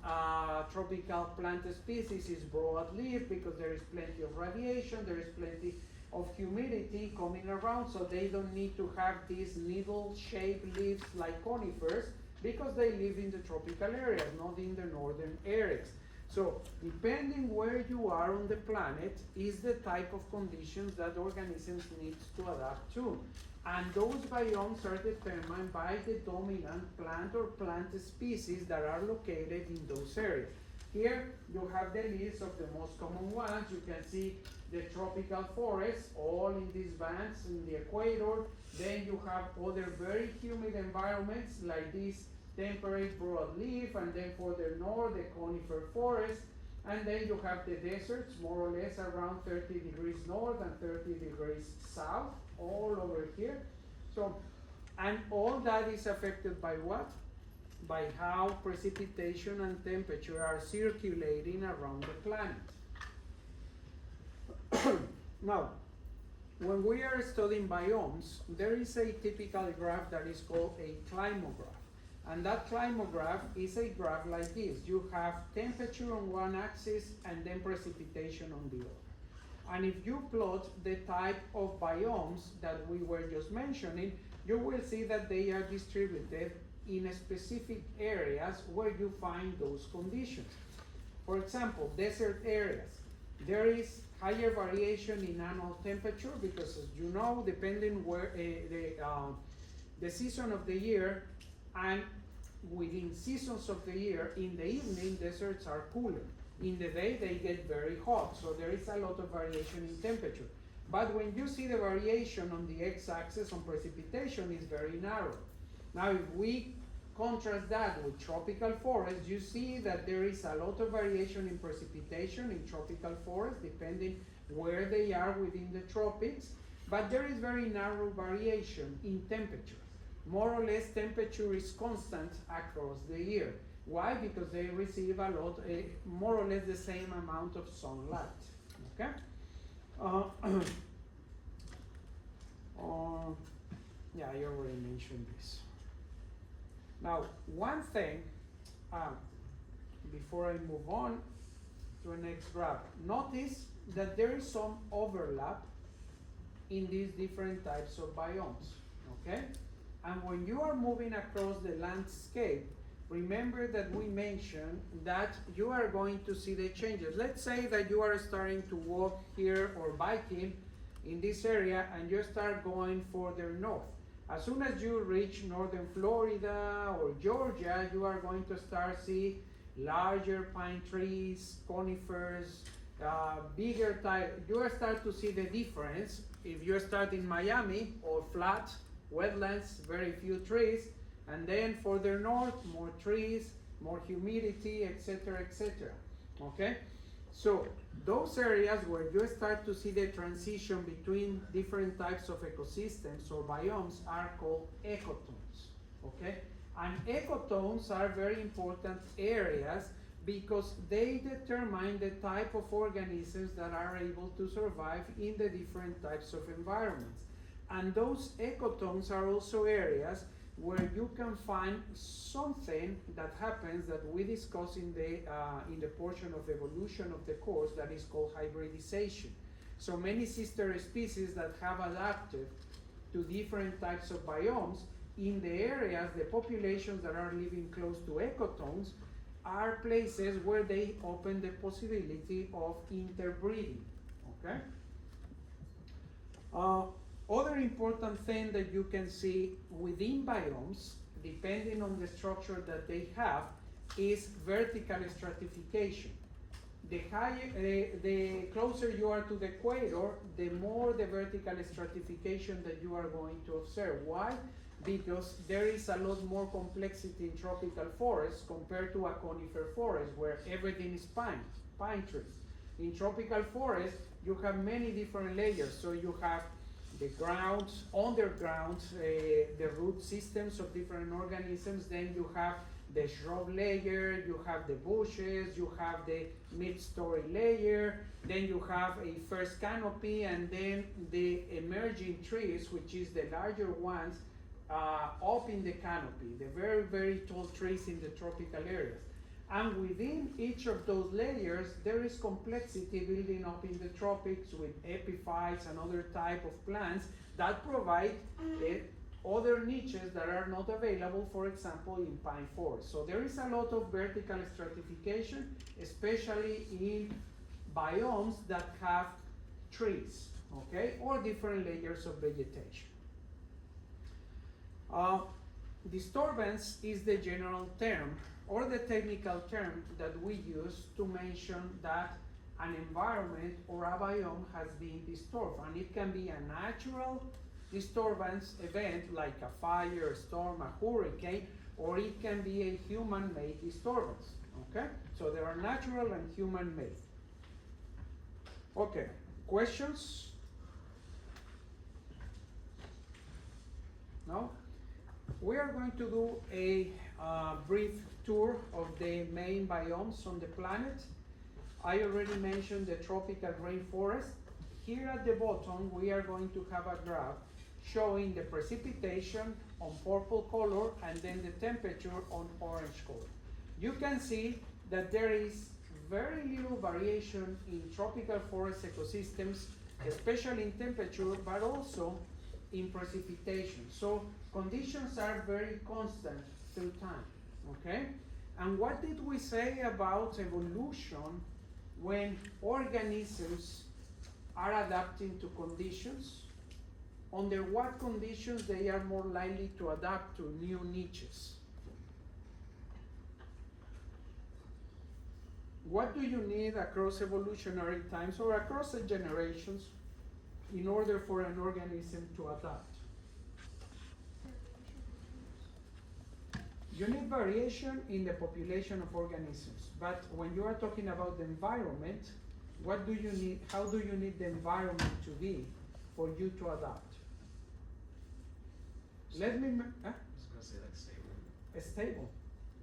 tropical plant species is broadleaf because there is plenty of radiation, there is plenty of humidity coming around, so they don't need to have these needle-shaped leaves like conifers because they live in the tropical areas, not in the northern areas. So depending where you are on the planet is the type of conditions that organisms need to adapt to. And those biomes are determined by the dominant plant or plant species that are located in those areas. Here you have the list of the most common ones. You can see the tropical forests, all in these bands in the equator. Then you have other very humid environments like this temperate broadleaf, and then further north the conifer forest. And then you have the deserts, more or less around 30 degrees north and 30 degrees south, all over here. So, and all that is affected by what? By how precipitation and temperature are circulating around the planet. Now, when we are studying biomes, there is a typical graph that is called a climograph. And that climograph is a graph like this. You have temperature on one axis and then precipitation on the other. And if you plot the type of biomes that we were just mentioning, you will see that they are distributed in specific areas where you find those conditions. For example, desert areas. There is higher variation in annual temperature because, as you know, depending where the season of the year, and within seasons of the year, in the evening, deserts are cooler. In the day, they get very hot, so there is a lot of variation in temperature. But when you see the variation on the x-axis on precipitation, is very narrow. Now, if we contrast that with tropical forests, you see that there is a lot of variation in precipitation in tropical forests, depending where they are within the tropics, but there is very narrow variation in temperature. More or less, temperature is constant across the year. Why? Because they receive a lot, more or less the same amount of sunlight. Okay? Yeah, I already mentioned this. Now, one thing, before I move on to the next graph, notice that there is some overlap in these different types of biomes. Okay? And when you are moving across the landscape, remember that we mentioned that you are going to see the changes. Let's say that you are starting to walk here or biking in this area and you start going further north. As soon as you reach northern Florida or Georgia, you are going to start see larger pine trees, conifers, bigger type. You will start to see the difference if you start in Miami or flat wetlands, very few trees, and then further north, more trees, more humidity, etc., etc. Okay? So those areas where you start to see the transition between different types of ecosystems or biomes are called ecotones. Okay? And ecotones are very important areas because they determine the type of organisms that are able to survive in the different types of environments. And those ecotones are also areas where you can find something that happens that we discuss in the portion of evolution of the course that is called hybridization. So many sister species that have adapted to different types of biomes in the areas, the populations that are living close to ecotones are places where they open the possibility of interbreeding. Okay? Other important thing that you can see within biomes, depending on the structure that they have, is vertical stratification. The closer you are to the equator, the more the vertical stratification that you are going to observe. Why? Because there is a lot more complexity in tropical forests compared to a conifer forest where everything is pine trees. In tropical forests, you have many different layers. So you have the grounds, underground, the root systems of different organisms. Then you have the shrub layer, you have the bushes, you have the mid-story layer, then you have a first canopy, and then the emerging trees, which is the larger ones, up in the canopy, the very, very tall trees in the tropical areas. And within each of those layers, there is complexity building up in the tropics with epiphytes and other type of plants that provide other niches that are not available, for example, in pine forest. So there is a lot of vertical stratification, especially in biomes that have trees, okay, or different layers of vegetation. Disturbance is the general term or the technical term that we use to mention that an environment or a biome has been disturbed, and it can be a natural disturbance event like a fire, a storm, a hurricane, or it can be a human-made disturbance, okay? So there are natural and human-made. Okay, questions? No? We are going to do a brief tour of the main biomes on the planet. I already mentioned the tropical rainforest. Here at the bottom, we are going to have a graph showing the precipitation on purple color and then the temperature on orange color. You can see that there is very little variation in tropical forest ecosystems, especially in temperature, but also in precipitation. So conditions are very constant through time, okay? And what did we say about evolution when organisms are adapting to conditions? Under what conditions they are more likely to adapt to new niches? What do you need across evolutionary times or across the generations in order for an organism to adapt? You need variation in the population of organisms, but when you are talking about the environment, what do you need, how do you need the environment to be for you to adapt? Let me, I was gonna say like stable. stable,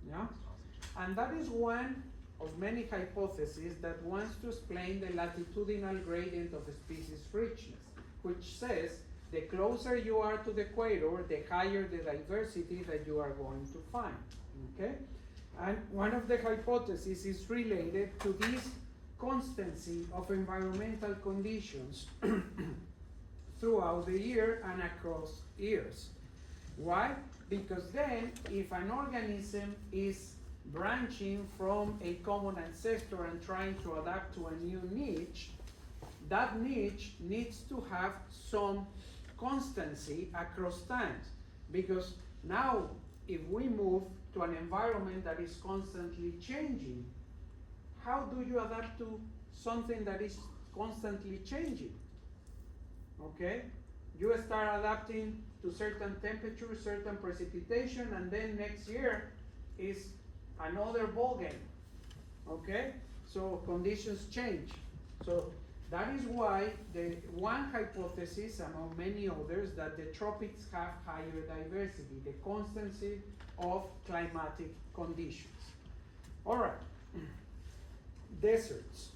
yeah? Concentrate. And that is one of many hypotheses that wants to explain the latitudinal gradient of species richness, which says the closer you are to the equator, the higher the diversity that you are going to find, okay? And one of the hypotheses is related to this constancy of environmental conditions throughout the year and across years. Why? Because then, if an organism is branching from a common ancestor and trying to adapt to a new niche, that niche needs to have some constancy across times. Because now, if we move to an environment that is constantly changing, how do you adapt to something that is constantly changing? Okay? You start adapting to certain temperature, certain precipitation, and then next year is another ballgame. Okay? So conditions change. So that is why the one hypothesis among many others that the tropics have higher diversity, the constancy of climatic conditions. All right. Deserts.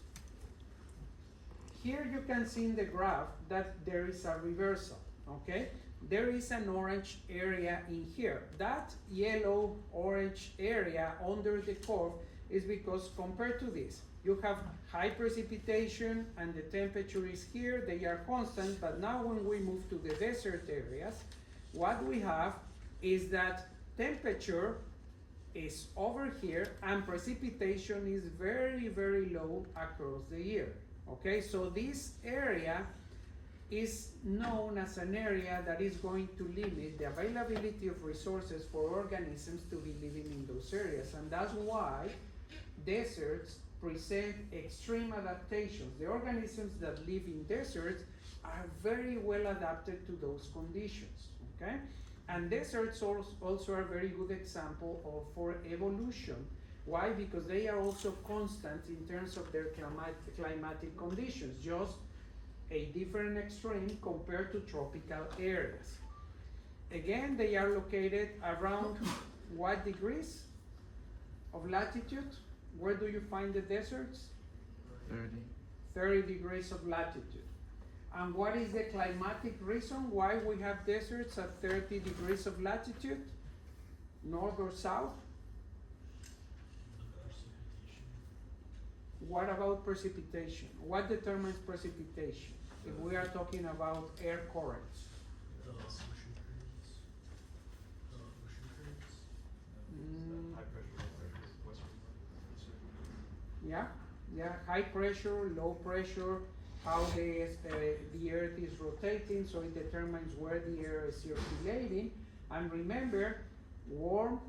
Here you can see in the graph that there is a reversal, okay? There is an orange area in here. That yellow-orange area under the curve is because compared to this, you have high precipitation and the temperature is here, they are constant, but now when we move to the desert areas, what we have is that temperature is over here and precipitation is very, very low across the year. Okay, so this area is known as an area that is going to limit the availability of resources for organisms to be living in those areas, and that's why deserts present extreme adaptations. The organisms that live in deserts are very well adapted to those conditions, okay? And deserts also are a very good example for evolution. Why? Because they are also constant in terms of their climatic conditions, just a different extreme compared to tropical areas. Again, they are located around what degrees of latitude? Where do you find the deserts? 30. 30 degrees of latitude. And what is the climatic reason why we have deserts at 30 degrees of latitude? North or south? What about precipitation? What determines precipitation? If we are talking about air currents. Yeah, yeah, high pressure, low pressure, how the earth is rotating, so it determines where the air is circulating. And remember, warm,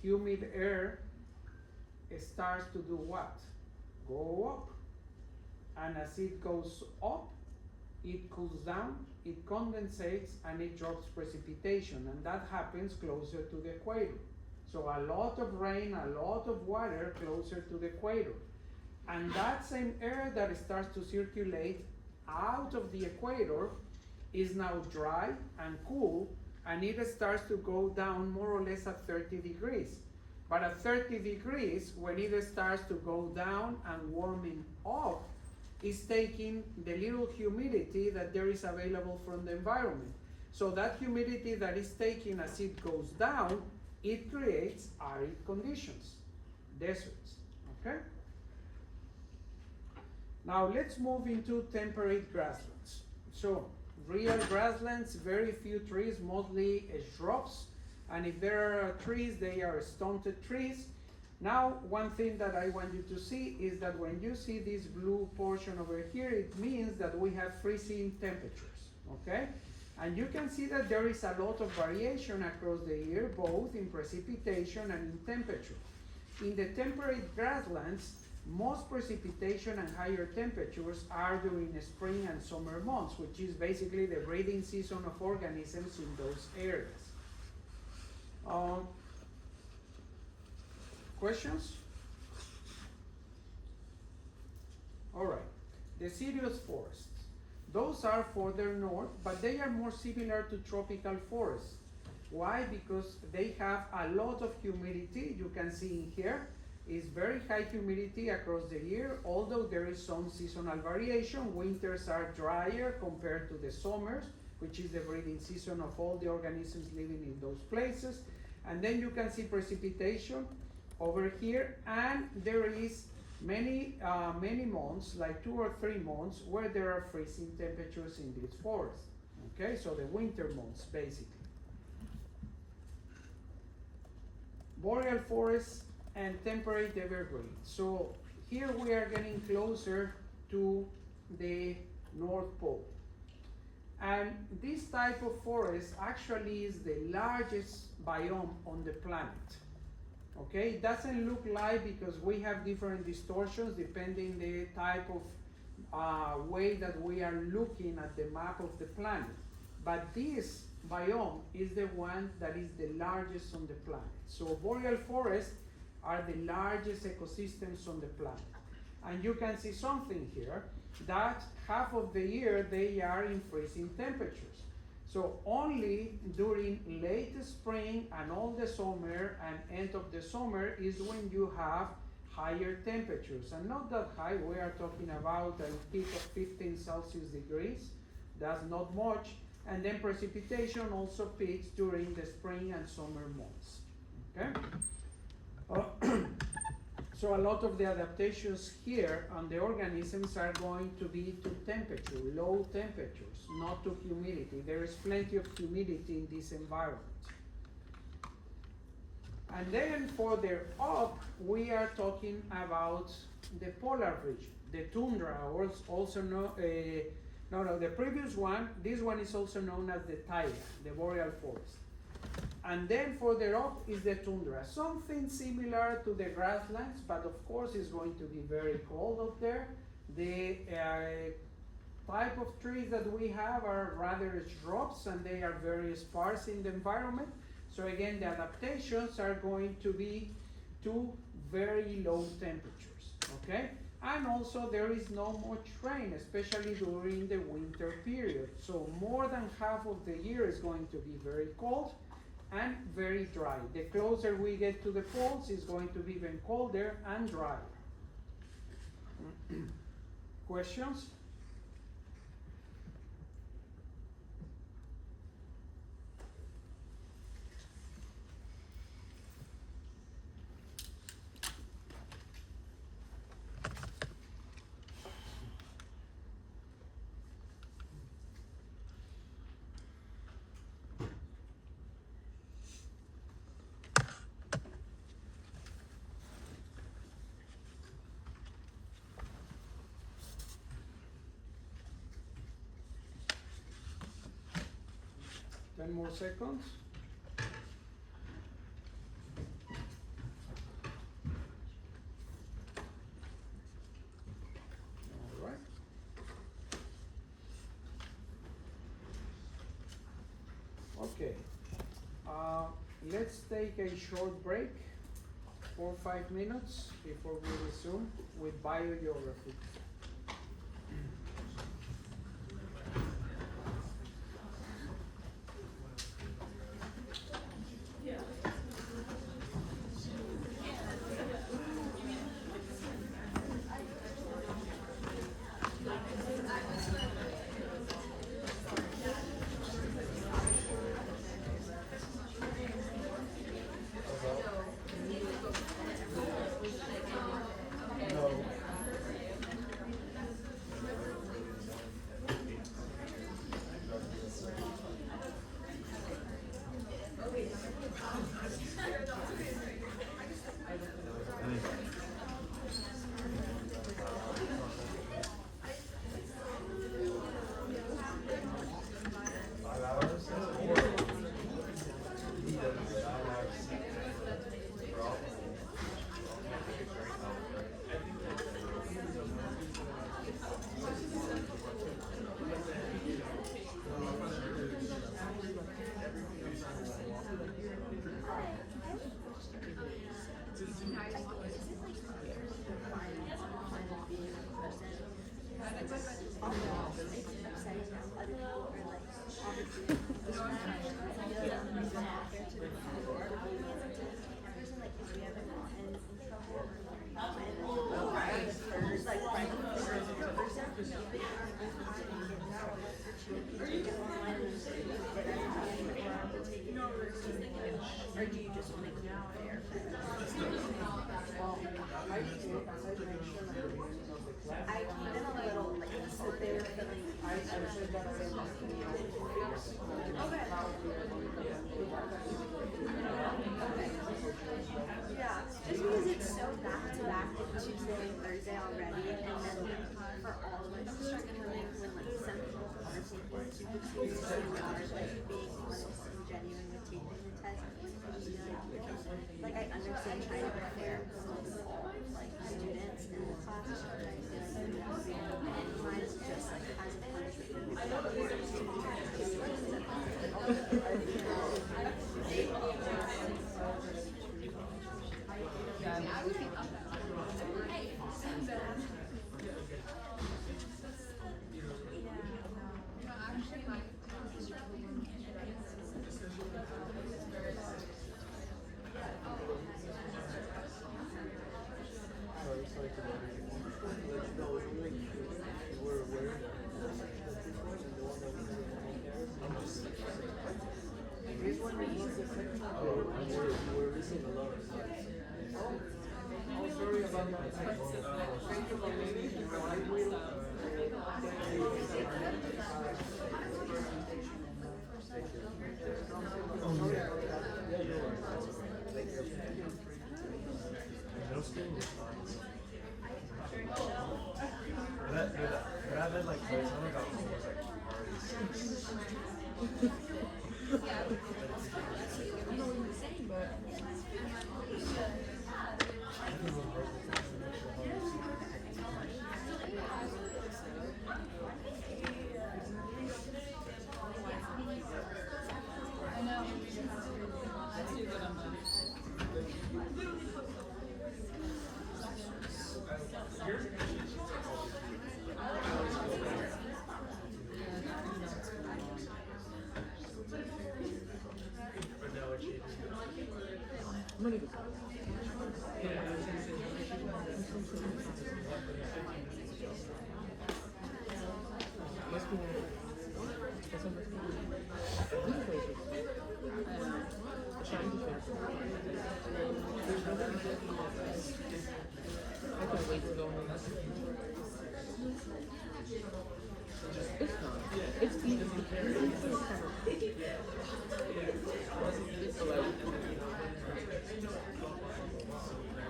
humid air starts to do what? Go up. And as it goes up, it cools down, it condensates, and it drops precipitation, and that happens closer to the equator. So a lot of rain, a lot of water closer to the equator. And that same air that starts to circulate out of the equator is now dry and cool, and it starts to go down more or less at 30 degrees. But at 30 degrees, when it starts to go down and warming up, is taking the little humidity that there is available from the environment. So that humidity that is taking as it goes down, it creates arid conditions, deserts, okay? Now let's move into temperate grasslands. So real grasslands, very few trees, mostly shrubs, and if there are trees, they are stunted trees. Now, one thing that I want you to see is that when you see this blue portion over here, it means that we have freezing temperatures, okay? And you can see that there is a lot of variation across the year, both in precipitation and in temperature. In the temperate grasslands, most precipitation and higher temperatures are during the spring and summer months, which is basically the breeding season of organisms in those areas. Questions? All right, deciduous forests. Those are further north, but they are more similar to tropical forests. Why? Because they have a lot of humidity. You can see in here is very high humidity across the year, although there is some seasonal variation. Winters are drier compared to the summers, which is the breeding season of all the organisms living in those places. And then you can see precipitation over here, and there is many months, like 2 or 3 months, where there are freezing temperatures in this forest. Okay, so the winter months, basically. Boreal forests and temperate evergreens. So here we are getting closer to the North Pole. And this type of forest actually is the largest biome on the planet. Okay, it doesn't look like, because we have different distortions depending the type of way that we are looking at the map of the planet. But this biome is the one that is the largest on the planet. So boreal forests are the largest ecosystems on the planet. And you can see something here, that half of the year they are in freezing temperatures. So only during late spring and all the summer and end of the summer is when you have higher temperatures. And not that high, we are talking about a peak of 15 Celsius degrees. That's not much. And then precipitation also peaks during the spring and summer months. Okay? So a lot of the adaptations here on the organisms are going to be to temperature, low temperatures, not to humidity. There is plenty of humidity in this environment. And then further up, we are talking about the polar region, the tundra, also known, the previous one, this one is also known as the taiga, the boreal forest. And then further up is the tundra, something similar to the grasslands, but of course it's going to be very cold up there. The type of trees that we have are rather shrubs, and they are very sparse in the environment. So again, the adaptations are going to be to very low temperatures, okay? And also there is not much rain, especially during the winter period. So more than half of the year is going to be very cold and very dry. The closer we get to the poles, it's going to be even colder and drier. Questions? 10 more seconds. All right. Okay. Let's take a short break, 4 or 5 minutes before we resume with biogeography. Or do you just want to keep it there? Well, I, as I mentioned at the beginning of the class, I came in a little late, so they were feeling. I said that I was how we are going to handle Yeah, just because it's so back to back with Tuesday and Thursday already, and then for all of us to start coming when like some people are taking super serious and are like being honest and genuine with taking the test. I just feel like I understand trying to be fair with all like students in the class, but I feel like and mine is just like as a punishment for people that are sorry about that. Thank you for listening. I will No school was fine. But I've been like, someone got was like I can't wait to go home. It's not. It's easy to carry. It's like,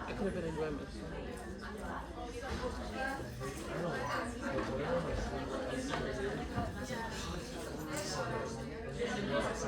I could have been enjoying myself. I don't know. I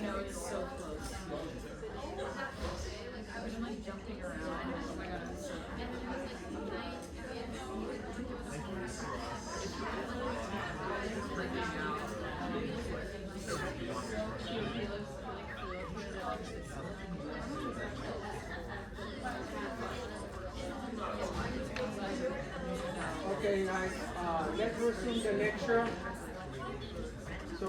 know it's so close. I'm like jumping around. Oh my god, I'm so freaking out. Okay, guys, let's resume the lecture. So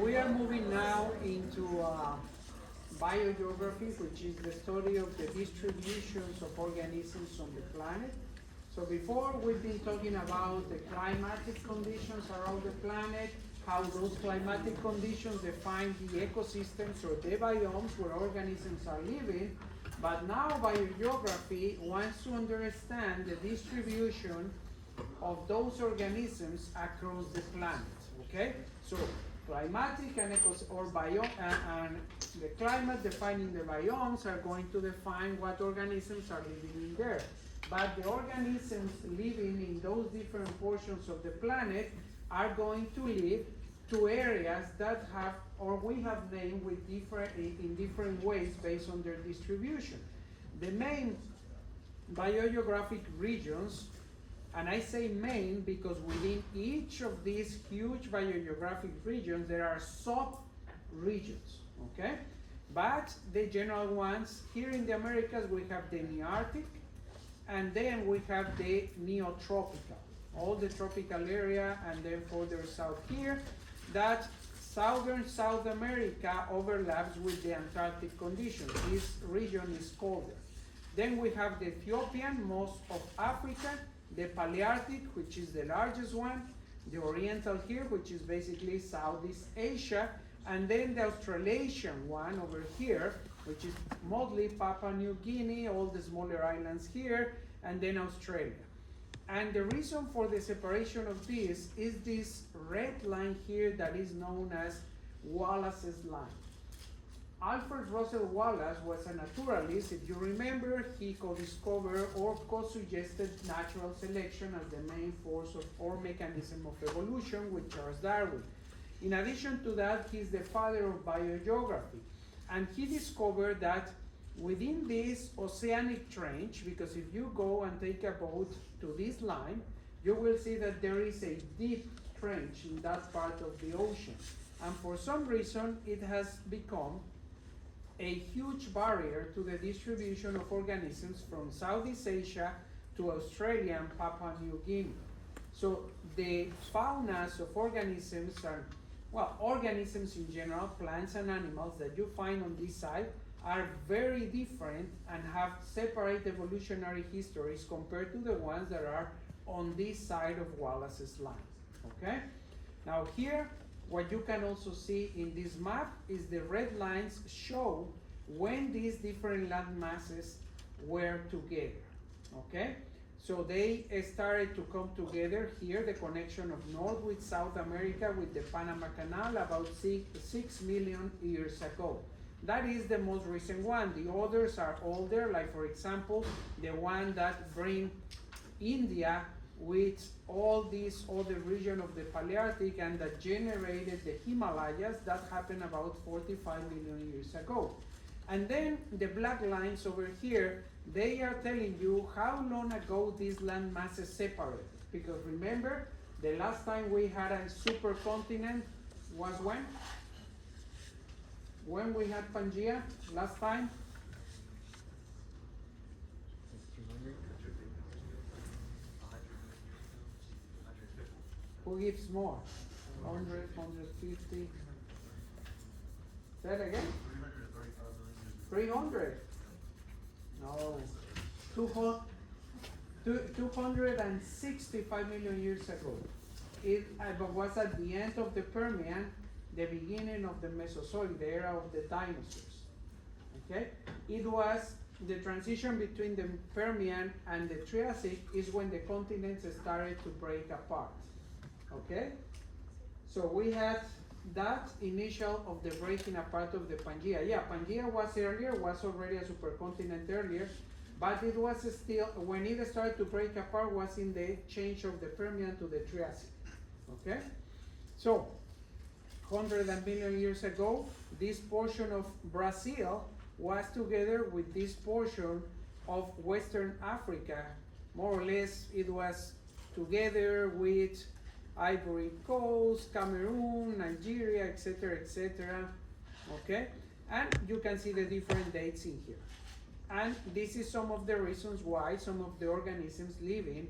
we are moving now into biogeography, which is the study of the distributions of organisms on the planet. So before we've been talking about the climatic conditions around the planet, how those climatic conditions define the ecosystems or the biomes where organisms are living. But now biogeography wants to understand the distribution of those organisms across the planet. Okay? So climatic and and the climate defining the biomes are going to define what organisms are living in there. But the organisms living in those different portions of the planet are going to live to areas that have, or we have named with in different ways based on their distribution. The main biogeographic regions, and I say main because within each of these huge biogeographic regions there are sub-regions, okay? But the general ones, here in the Americas we have the Nearctic, and then we have the Neotropical, all the tropical area, and then further south here, that southern South America overlaps with the Antarctic conditions. This region is colder. Then we have the Ethiopian, most of Africa, the Palearctic, which is the largest one, the Oriental here, which is basically Southeast Asia, and then the Australasian one over here, which is mostly Papua New Guinea, all the smaller islands here, and then Australia. And the reason for the separation of this is this red line here that is known as Wallace's line. Alfred Russel Wallace was a naturalist. If you remember, he co-discovered or co-suggested natural selection as the main force of or mechanism of evolution with Charles Darwin. In addition to that, he's the father of biogeography. And he discovered that within this oceanic trench, because if you go and take a boat to this line, you will see that there is a deep trench in that part of the ocean. And for some reason, it has become a huge barrier to the distribution of organisms from Southeast Asia to Australia and Papua New Guinea. So the faunas of organisms are, well, organisms in general, plants and animals that you find on this side are very different and have separate evolutionary histories compared to the ones that are on this side of Wallace's line, okay? Now here, what you can also see in this map is the red lines show when these different land masses were together, okay? So they started to come together here, the connection of North with South America with the Panama Canal about 6 million years ago. That is the most recent one. The others are older, like for example, the one that bring India with all this other region of the Palearctic and that generated the Himalayas. That happened about 45 million years ago. And then the black lines over here, they are telling you how long ago these land masses separated. Because remember, the last time we had a supercontinent was when? When we had Pangea last time? Who gives more? 100, 150? Say it again? 300? No. 265 million years ago. It was at the end of the Permian, the beginning of the Mesozoic, the era of the dinosaurs. Okay? It was the transition between the Permian and the Triassic is when the continents started to break apart. Okay? So we had that initial of the breaking apart of the Pangea. Yeah, Pangea was earlier, was already a supercontinent earlier, but it was still, when it started to break apart was in the change of the Permian to the Triassic. Okay? So, 100 million years ago, this portion of Brazil was together with this portion of Western Africa. More or less, it was together with Ivory Coast, Cameroon, Nigeria, etc. Okay? And you can see the different dates in here. And this is some of the reasons why some of the organisms living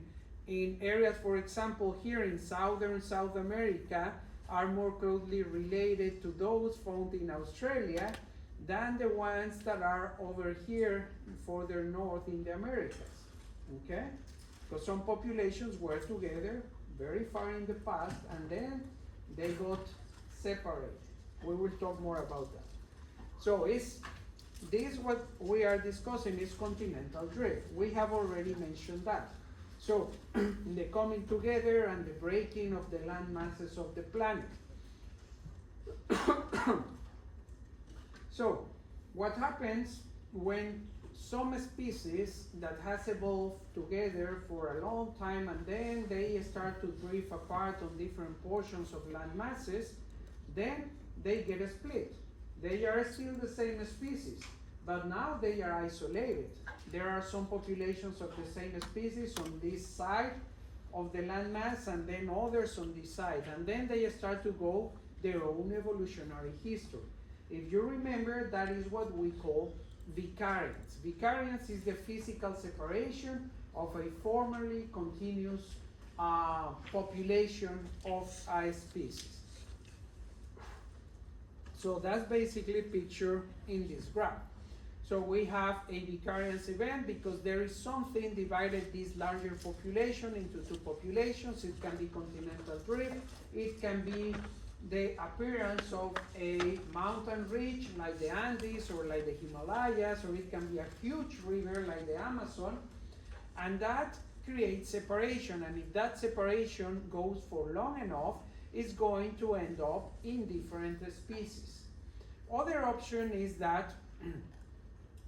in areas, for example, here in southern South America, are more closely related to those found in Australia than the ones that are over here further north in the Americas. Okay? Because some populations were together very far in the past and then they got separated. We will talk more about that. So this what we are discussing is continental drift. We have already mentioned that. So the coming together and the breaking of the land masses of the planet. So what happens when some species that has evolved together for a long time and then they start to drift apart on different portions of land masses, then they get a split. They are still the same species, but now they are isolated. There are some populations of the same species on this side of the landmass and then others on this side, and then they start to go their own evolutionary history. If you remember, that is what we call vicariance. Vicariance is the physical separation of a formerly continuous population of a species. So that's basically pictured in this graph. So we have a vicariance event because there is something divided this larger population into two populations. It can be continental drift, it can be the appearance of a mountain ridge like the Andes or like the Himalayas, or it can be a huge river like the Amazon, and that creates separation, and if that separation goes for long enough, it's going to end up in different species. Other option is that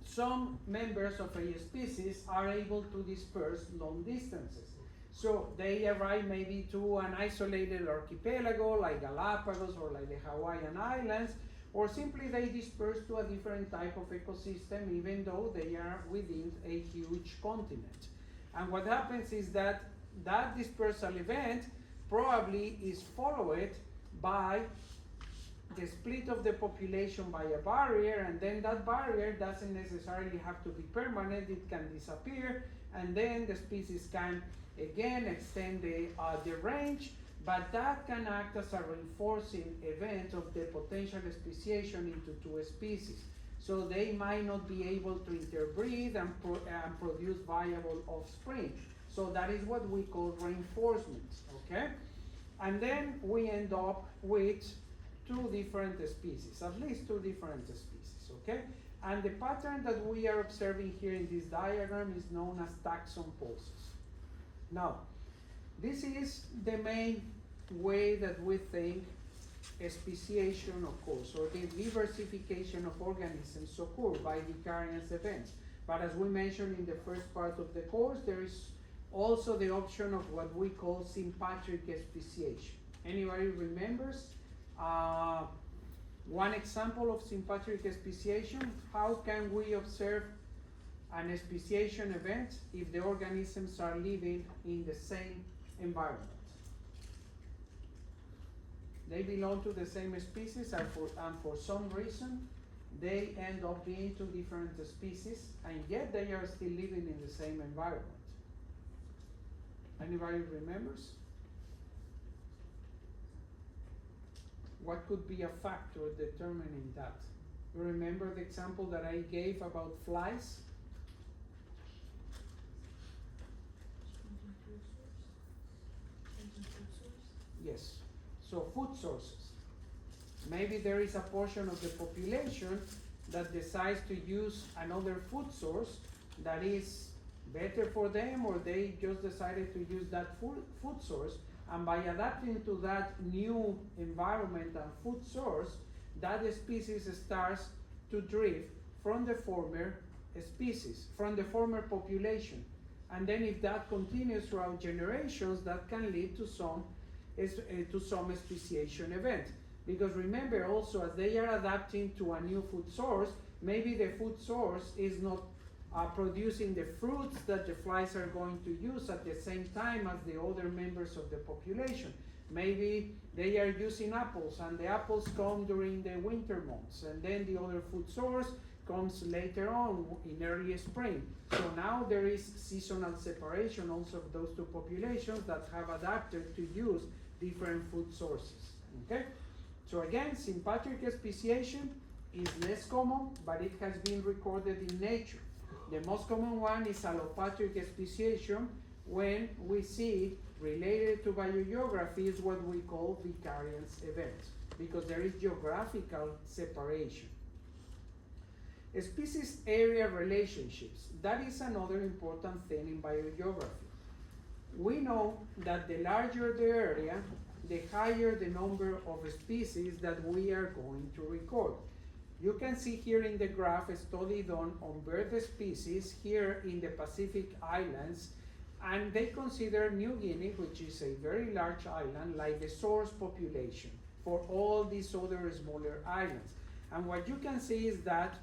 some members of a species are able to disperse long distances. So they arrive maybe to an isolated archipelago like Galapagos or like the Hawaiian Islands, or simply they disperse to a different type of ecosystem even though they are within a huge continent. And what happens is that that dispersal event probably is followed by the split of the population by a barrier, and then that barrier doesn't necessarily have to be permanent, it can disappear, and then the species can again extend the range, but that can act as a reinforcing event of the potential speciation into two species. So they might not be able to interbreed and produce viable offspring. So that is what we call reinforcement, okay? And then we end up with two different species, at least two different species, okay? And the pattern that we are observing here in this diagram is known as taxon pulses. Now, this is the main way that we think speciation occurs, or the diversification of organisms occur by vicariance events. But as we mentioned in the first part of the course, there is also the option of what we call sympatric speciation. Anybody remembers? One example of sympatric speciation, how can we observe an speciation event if the organisms are living in the same environment? They belong to the same species, and for some reason they end up being two different species, and yet they are still living in the same environment. Anybody remembers? What could be a factor determining that? You remember the example that I gave about flies? Yes. So food sources. Maybe there is a portion of the population that decides to use another food source that is better for them, or they just decided to use that food source, and by adapting to that new environment and food source, that species starts to drift from the former species, from the former population. And then if that continues throughout generations, that can lead to some speciation event. Because remember also, as they are adapting to a new food source, maybe the food source is not producing the fruits that the flies are going to use at the same time as the other members of the population. Maybe they are using apples, and the apples come during the winter months, and then the other food source comes later on in early spring. So now there is seasonal separation also of those two populations that have adapted to use different food sources. Okay? So again, sympatric speciation is less common, but it has been recorded in nature. The most common one is allopatric speciation. When we see it related to biogeography, is what we call vicariance events, because there is geographical separation. Species area relationships, that is another important thing in biogeography. We know that the larger the area, the higher the number of species that we are going to record. You can see here in the graph a study done on bird species here in the Pacific Islands, and they consider New Guinea, which is a very large island, like the source population for all these other smaller islands. And what you can see is that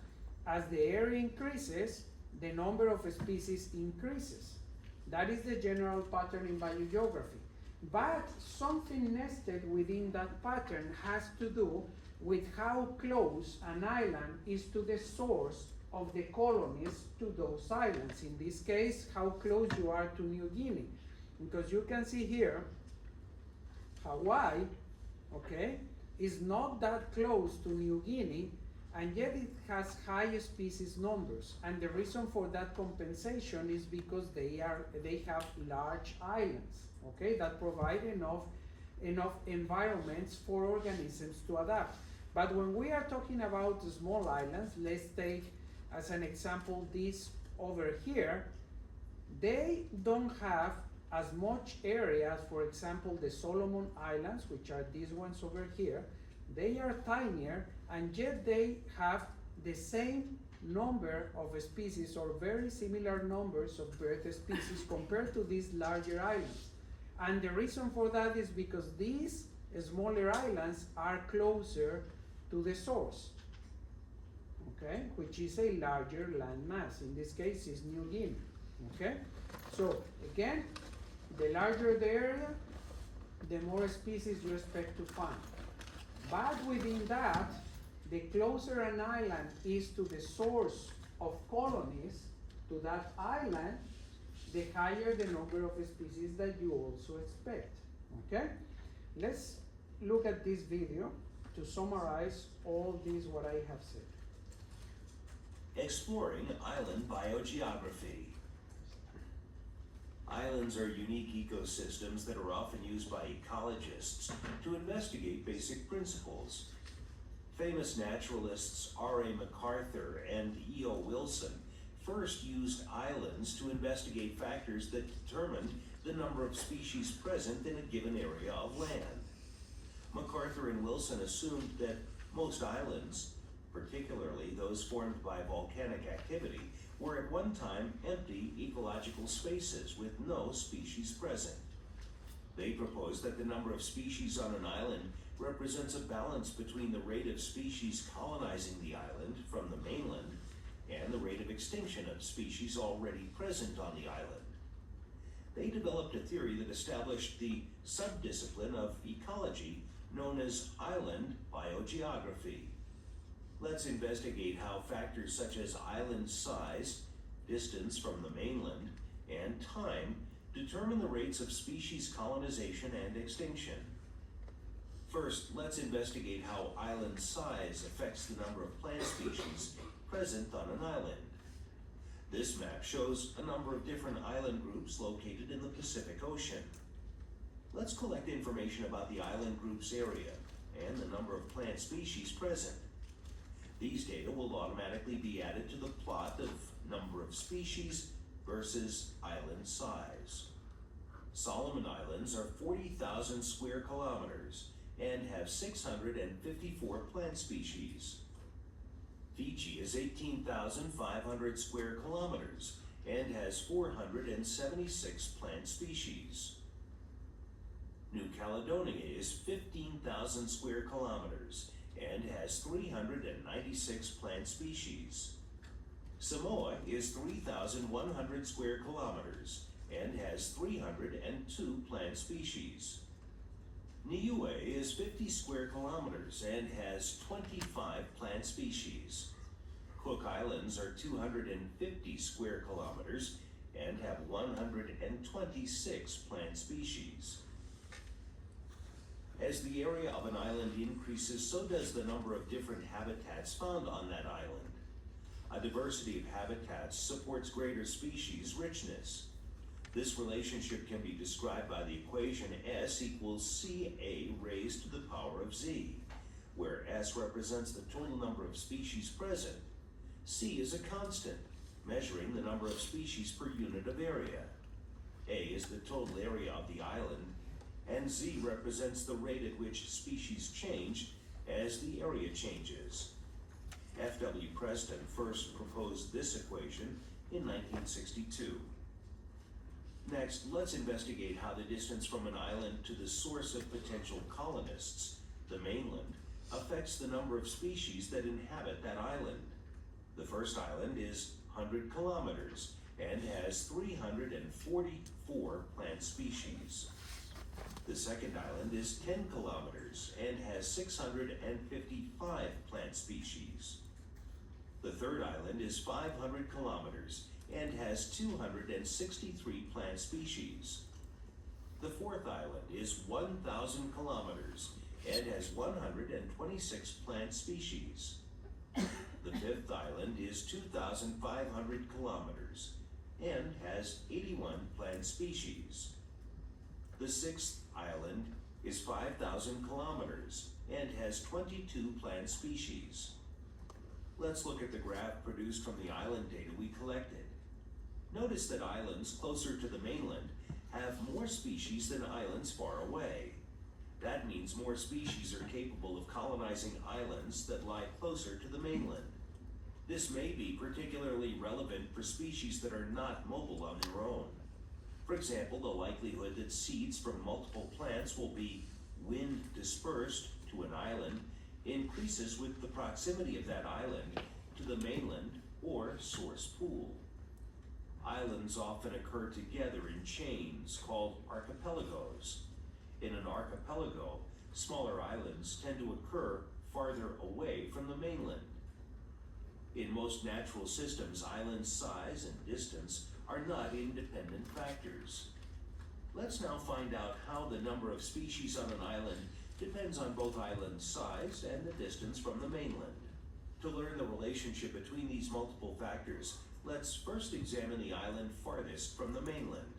as the area increases, the number of species increases. That is the general pattern in biogeography. But something nested within that pattern has to do with how close an island is to the source of the colonies to those islands. In this case, how close you are to New Guinea. Because you can see here, Hawaii, okay, is not that close to New Guinea, and yet it has high species numbers. And the reason for that compensation is because they have large islands, okay, that provide enough environments for organisms to adapt. But when we are talking about small islands, let's take as an example this over here, they don't have as much area as, for example, the Solomon Islands, which are these ones over here. They are tinier, and yet they have the same number of species, or very similar numbers of bird species compared to these larger islands. And the reason for that is because these smaller islands are closer to the source, okay, which is a larger land mass. In this case is New Guinea, okay? So again, the larger the area, the more species you expect to find. But within that, the closer an island is to the source of colonies, to that island, the higher the number of species that you also expect, okay? Let's look at this video to summarize all this what I have said. Exploring island biogeography. Islands are unique ecosystems that are often used by ecologists to investigate basic principles. Famous naturalists R.A. MacArthur and E.O. Wilson first used islands to investigate factors that determined the number of species present in a given area of land. MacArthur and Wilson assumed that most islands, particularly those formed by volcanic activity, were at one time empty ecological spaces with no species present. They proposed that the number of species on an island represents a balance between the rate of species colonizing the island from the mainland and the rate of extinction of species already present on the island. They developed a theory that established the subdiscipline of ecology known as island biogeography. Let's investigate how factors such as island size, distance from the mainland, and time determine the rates of species colonization and extinction. First, let's investigate how island size affects the number of plant species present on an island. This map shows a number of different island groups located in the Pacific Ocean. Let's collect information about the island group's area and the number of plant species present. These data will automatically be added to the plot of number of species versus island size. Solomon Islands are 40,000 square kilometers and have 654 plant species. Fiji is 18,500 square kilometers and has 476 plant species. New Caledonia is 15,000 square kilometers and has 396 plant species. Samoa is 3,100 square kilometers and has 302 plant species. Niue is 50 square kilometers and has 25 plant species. Cook Islands are 250 square kilometers and have 126 plant species. As the area of an island increases, so does the number of different habitats found on that island. A diversity of habitats supports greater species richness. This relationship can be described by the equation S equals CA raised to the power of Z, where S represents the total number of species present. C is a constant, measuring the number of species per unit of area. A is the total area of the island, and Z represents the rate at which species change as the area changes. F.W. Preston first proposed this equation in 1962. Next, let's investigate how the distance from an island to the source of potential colonists, the mainland, affects the number of species that inhabit that island. The first island is 100 kilometers and has 344 plant species. The second island is 10 kilometers and has 655 plant species. The third island is 500 kilometers and has 263 plant species. The fourth island is 1,000 kilometers and has 126 plant species. The fifth island is 2,500 kilometers and has 81 plant species. The sixth island is 5,000 kilometers and has 22 plant species. Let's look at the graph produced from the island data we collected. Notice that islands closer to the mainland have more species than islands far away. That means more species are capable of colonizing islands that lie closer to the mainland. This may be particularly relevant for species that are not mobile on their own. For example, the likelihood that seeds from multiple plants will be wind dispersed to an island increases with the proximity of that island to the mainland or source pool. Islands often occur together in chains called archipelagos. In an archipelago, smaller islands tend to occur farther away from the mainland. In most natural systems, island size and distance are not independent factors. Let's now find out how the number of species on an island depends on both island size and the distance from the mainland. To learn the relationship between these multiple factors, let's first examine the island farthest from the mainland.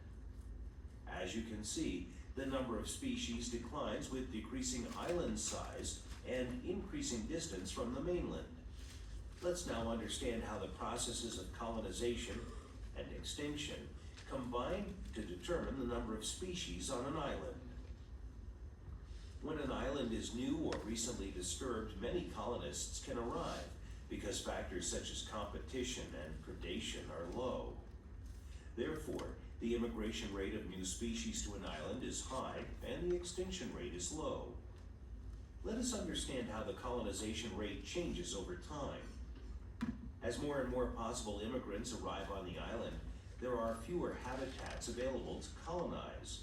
As you can see, the number of species declines with decreasing island size and increasing distance from the mainland. Let's now understand how the processes of colonization and extinction combine to determine the number of species on an island. When an island is new or recently disturbed, many colonists can arrive because factors such as competition and predation are low. Therefore, the immigration rate of new species to an island is high and the extinction rate is low. Let us understand how the colonization rate changes over time. As more and more possible immigrants arrive on the island, there are fewer habitats available to colonize.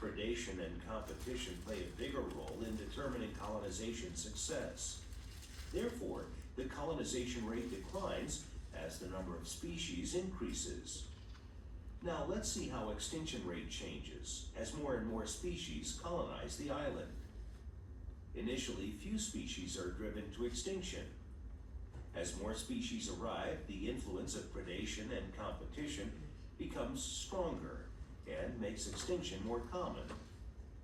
Predation and competition play a bigger role in determining colonization success. Therefore, the colonization rate declines as the number of species increases. Now let's see how extinction rate changes as more and more species colonize the island. Initially, few species are driven to extinction. As more species arrive, the influence of predation and competition becomes stronger and makes extinction more common.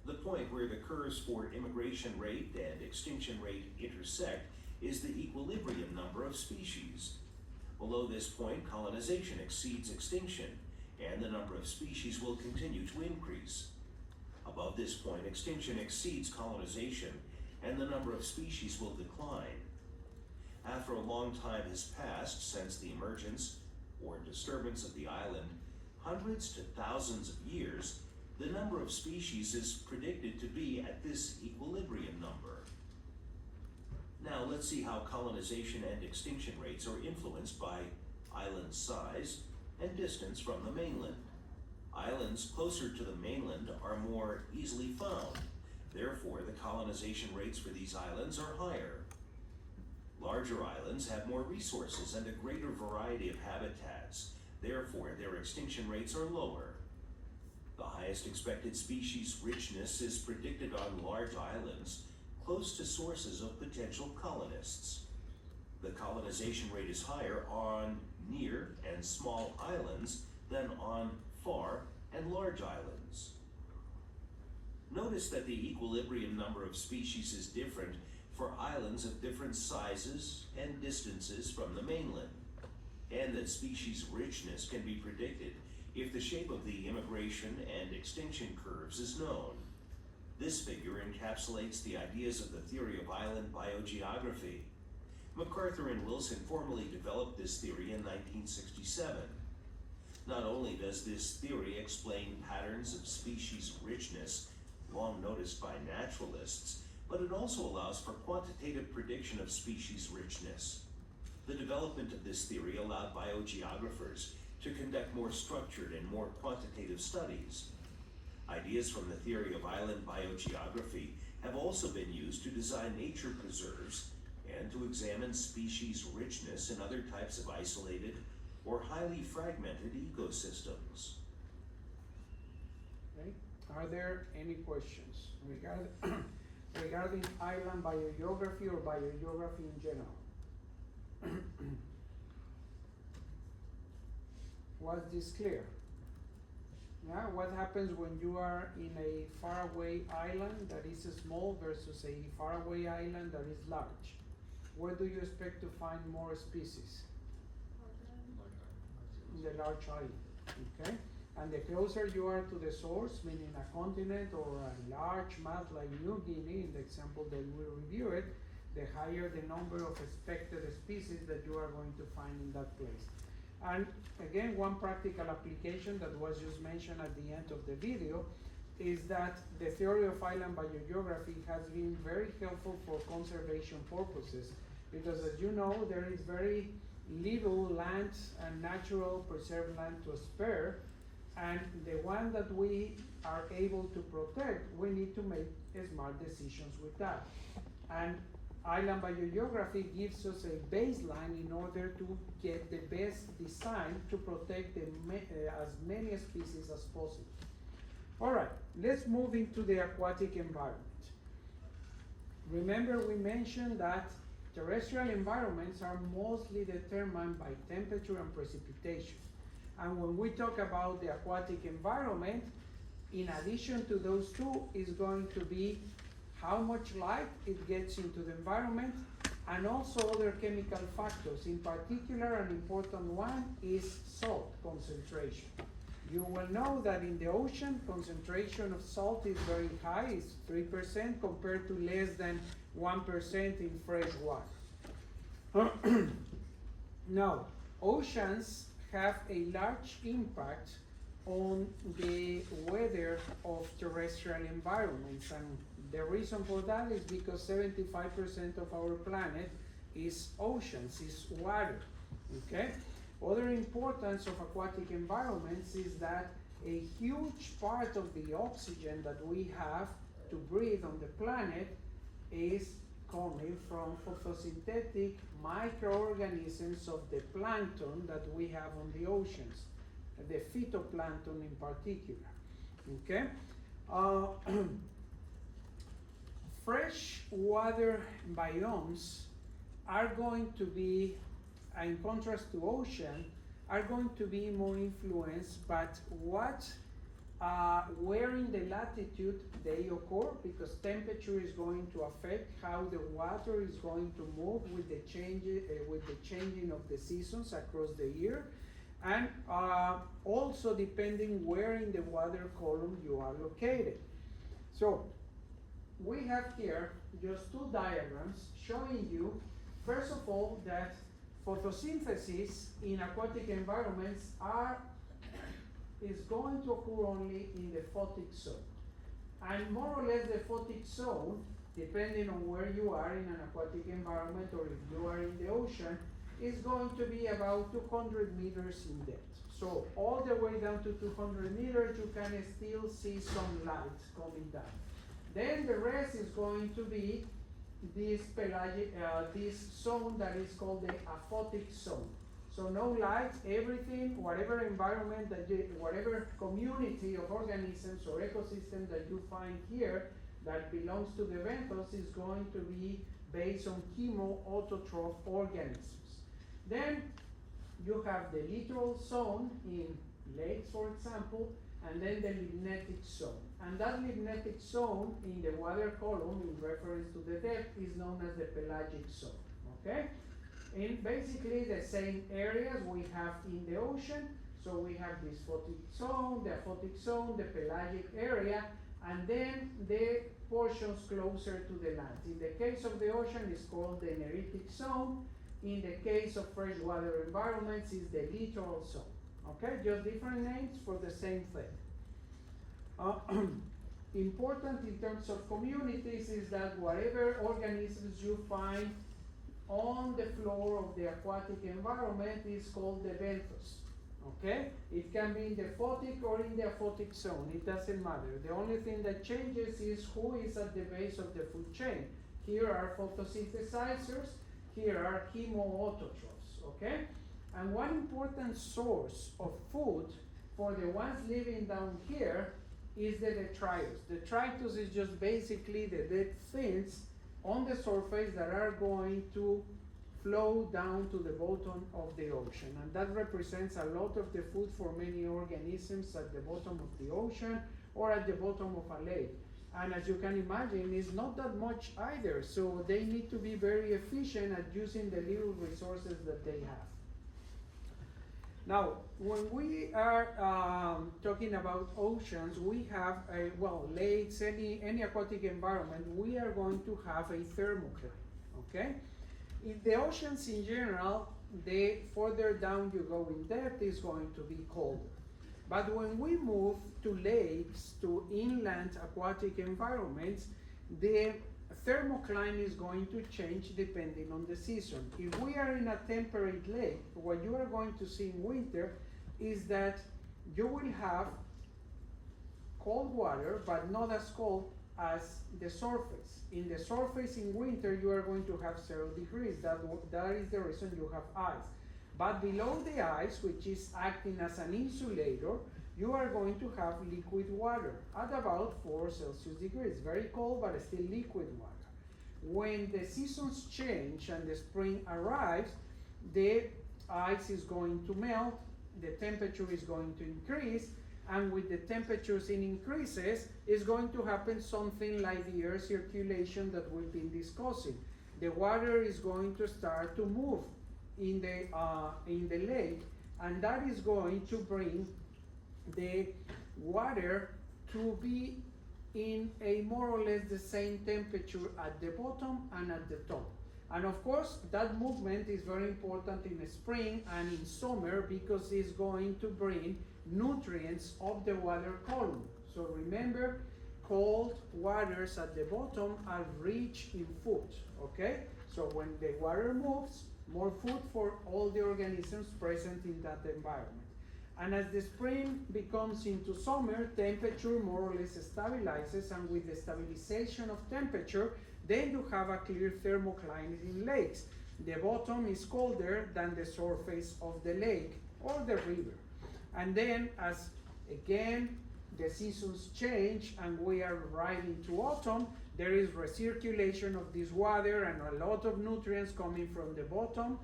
The point where the curves for immigration rate and extinction rate intersect is the equilibrium number of species. Below this point, colonization exceeds extinction, and the number of species will continue to increase. Above this point, extinction exceeds colonization, and the number of species will decline. After a long time has passed since the emergence or disturbance of the island, hundreds to thousands of years, the number of species is predicted to be at this equilibrium number. Now let's see how colonization and extinction rates are influenced by island size and distance from the mainland. Islands closer to the mainland are more easily found. Therefore, the colonization rates for these islands are higher. Larger islands have more resources and a greater variety of habitats. Therefore, their extinction rates are lower. The highest expected species richness is predicted on large islands close to sources of potential colonists. The colonization rate is higher on near and small islands than on far and large islands. Notice that the equilibrium number of species is different for islands of different sizes and distances from the mainland, and that species richness can be predicted if the shape of the immigration and extinction curves is known. This figure encapsulates the ideas of the theory of island biogeography. MacArthur and Wilson formally developed this theory in 1967. Not only does this theory explain patterns of species richness long noticed by naturalists, but it also allows for quantitative prediction of species richness. The development of this theory allowed biogeographers to conduct more structured and more quantitative studies. Ideas from the theory of island biogeography have also been used to design nature preserves and to examine species richness in other types of isolated or highly fragmented ecosystems. Okay. Are there any questions regarding island biogeography or biogeography in general? Was this clear? Yeah, what happens when you are in a faraway island that is small versus a faraway island that is large? Where do you expect to find more species? In the large island, okay? And the closer you are to the source, meaning a continent or a large mass like New Guinea, in the example that we reviewed, the higher the number of expected species that you are going to find in that place. And again, one practical application that was just mentioned at the end of the video is that the theory of island biogeography has been very helpful for conservation purposes, because as you know, there is very little land and natural preserved land to spare, and the one that we are able to protect, we need to make smart decisions with that. And island biogeography gives us a baseline in order to get the best design to protect as many species as possible. All right, let's move into the aquatic environment. Remember, we mentioned that terrestrial environments are mostly determined by temperature and precipitation. And when we talk about the aquatic environment, in addition to those two, is going to be how much light it gets into the environment, and also other chemical factors. In particular, an important one is salt concentration. You will know that in the ocean, concentration of salt is very high, it's 3% compared to less than 1% in fresh water. Now, oceans have a large impact on the weather of terrestrial environments, and the reason for that is because 75% of our planet is oceans, is water, okay? Other importance of aquatic environments is that a huge part of the oxygen that we have to breathe on the planet is coming from photosynthetic microorganisms of the plankton that we have on the oceans, the phytoplankton in particular, okay? Freshwater biomes are going to be, in contrast to ocean, are going to be more influenced by what where in the latitude they occur, because temperature is going to affect how the water is going to move with the changing of the seasons across the year, and also depending where in the water column you are located. So we have here just two diagrams showing you, first of all, that photosynthesis in aquatic environments is going to occur only in the photic zone. And more or less the photic zone, depending on where you are in an aquatic environment or if you are in the ocean, is going to be about 200 meters in depth. So all the way down to 200 meters, you can still see some light coming down. Then the rest is going to be this pelagic, this zone that is called the aphotic zone. So no light, everything, whatever environment that whatever community of organisms or ecosystem that you find here that belongs to the benthos is going to be based on chemo-autotroph organisms. Then you have the littoral zone in lakes, for example, and then the limnetic zone. And that limnetic zone in the water column, in reference to the depth, is known as the pelagic zone, okay? In basically the same areas we have in the ocean. So we have this photic zone, the aphotic zone, the pelagic area, and then the portions closer to the land. In the case of the ocean, it's called the neritic zone. In the case of freshwater environments, it's the littoral zone. Okay, just different names for the same thing. Important in terms of communities is that whatever organisms you find on the floor of the aquatic environment is called the benthos. Okay? It can be in the photic or in the aphotic zone, it doesn't matter. The only thing that changes is who is at the base of the food chain. Here are photosynthesizers, here are chemoautotrophs, okay? And one important source of food for the ones living down here is the detritus. Detritus is just basically the dead things on the surface that are going to flow down to the bottom of the ocean. And that represents a lot of the food for many organisms at the bottom of the ocean or at the bottom of a lake. And as you can imagine, it's not that much either, so they need to be very efficient at using the little resources that they have. Now, when we are talking about oceans, we have, lakes, any aquatic environment, we are going to have a thermocline, okay? In the oceans in general, the further down you go in depth is going to be colder. But when we move to lakes, to inland aquatic environments, the thermocline is going to change depending on the season. If we are in a temperate lake, what you are going to see in winter is that you will have cold water, but not as cold as the surface. In the surface in winter, you are going to have 0 degrees. That is the reason you have ice. But below the ice, which is acting as an insulator, you are going to have liquid water at about 4 Celsius degrees. Very cold, but still liquid water. When the seasons change and the spring arrives, the ice is going to melt, the temperature is going to increase, and with the temperatures increases, is going to happen something like the air circulation that we've been discussing. The water is going to start to move in the lake, and that is going to bring the water to be in a more or less the same temperature at the bottom and at the top. And of course, that movement is very important in the spring and in summer because it's going to bring nutrients of the water column. So remember, cold waters at the bottom are rich in food, okay? So when the water moves, more food for all the organisms present in that environment. And as the spring becomes into summer, temperature more or less stabilizes, and with the stabilization of temperature, then you have a clear thermocline in lakes. The bottom is colder than the surface of the lake or the river. And then as, again, the seasons change and we are right into autumn, there is recirculation of this water and a lot of nutrients coming from the bottom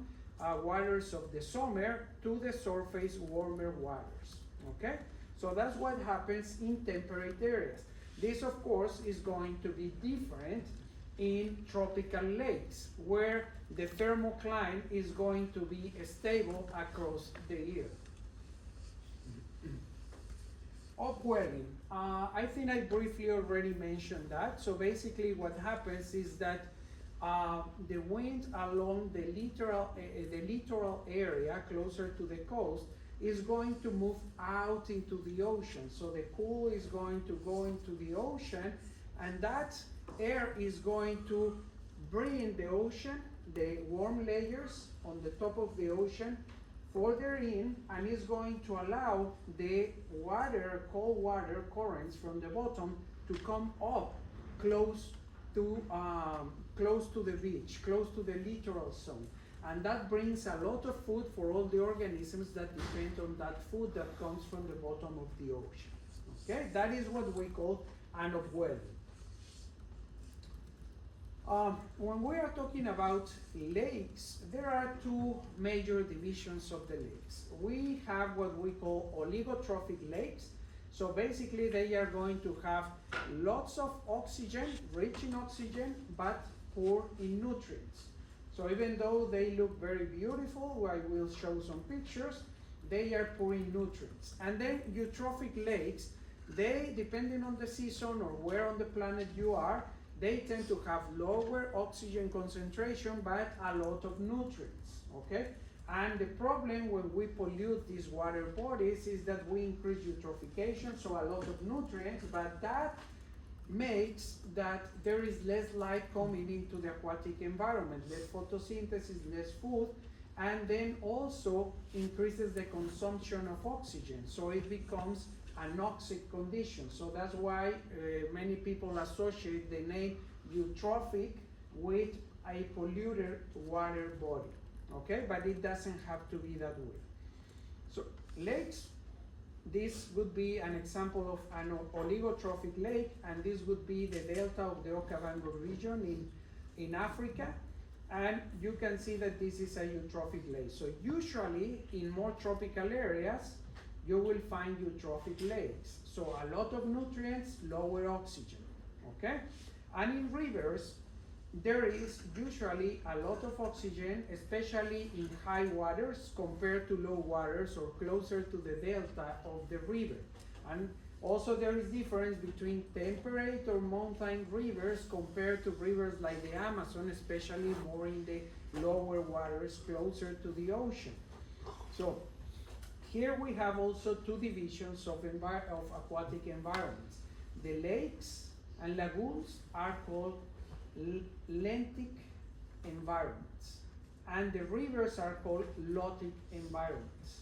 waters of the summer to the surface warmer waters, okay? So that's what happens in temperate areas. This, of course, is going to be different in tropical lakes, where the thermocline is going to be stable across the year. Upwelling. I think I briefly already mentioned that. So basically what happens is that the wind along the littoral area closer to the coast is going to move out into the ocean. So the cool is going to go into the ocean, and that air is going to bring the ocean, the warm layers on the top of the ocean, further in, and is going to allow the water, cold water currents from the bottom to come up close to the beach, close to the littoral zone. And that brings a lot of food for all the organisms that depend on that food that comes from the bottom of the ocean. Okay, that is what we call an upwelling. When we are talking about lakes, there are two major divisions of the lakes. We have what we call oligotrophic lakes. So basically they are going to have lots of oxygen, rich in oxygen, but poor in nutrients. So even though they look very beautiful, I will show some pictures, they are poor in nutrients. And then eutrophic lakes, they, depending on the season or where on the planet you are, they tend to have lower oxygen concentration, but a lot of nutrients, okay? And the problem when we pollute these water bodies is that we increase eutrophication, so a lot of nutrients, but that makes that there is less light coming into the aquatic environment, less photosynthesis, less food, and then also increases the consumption of oxygen, so it becomes anoxic condition. So that's why many people associate the name eutrophic with a polluted water body, okay? But it doesn't have to be that way. So lakes, this would be an example of an oligotrophic lake, and this would be the delta of the Okavango region in Africa. And you can see that this is a eutrophic lake. So usually in more tropical areas, you will find eutrophic lakes. So a lot of nutrients, lower oxygen, okay? And in rivers, there is usually a lot of oxygen, especially in high waters compared to low waters or closer to the delta of the river. And also there is difference between temperate or mountain rivers compared to rivers like the Amazon, especially more in the lower waters closer to the ocean. So here we have also two divisions of aquatic environments. The lakes and lagoons are called lentic environments, and the rivers are called lotic environments.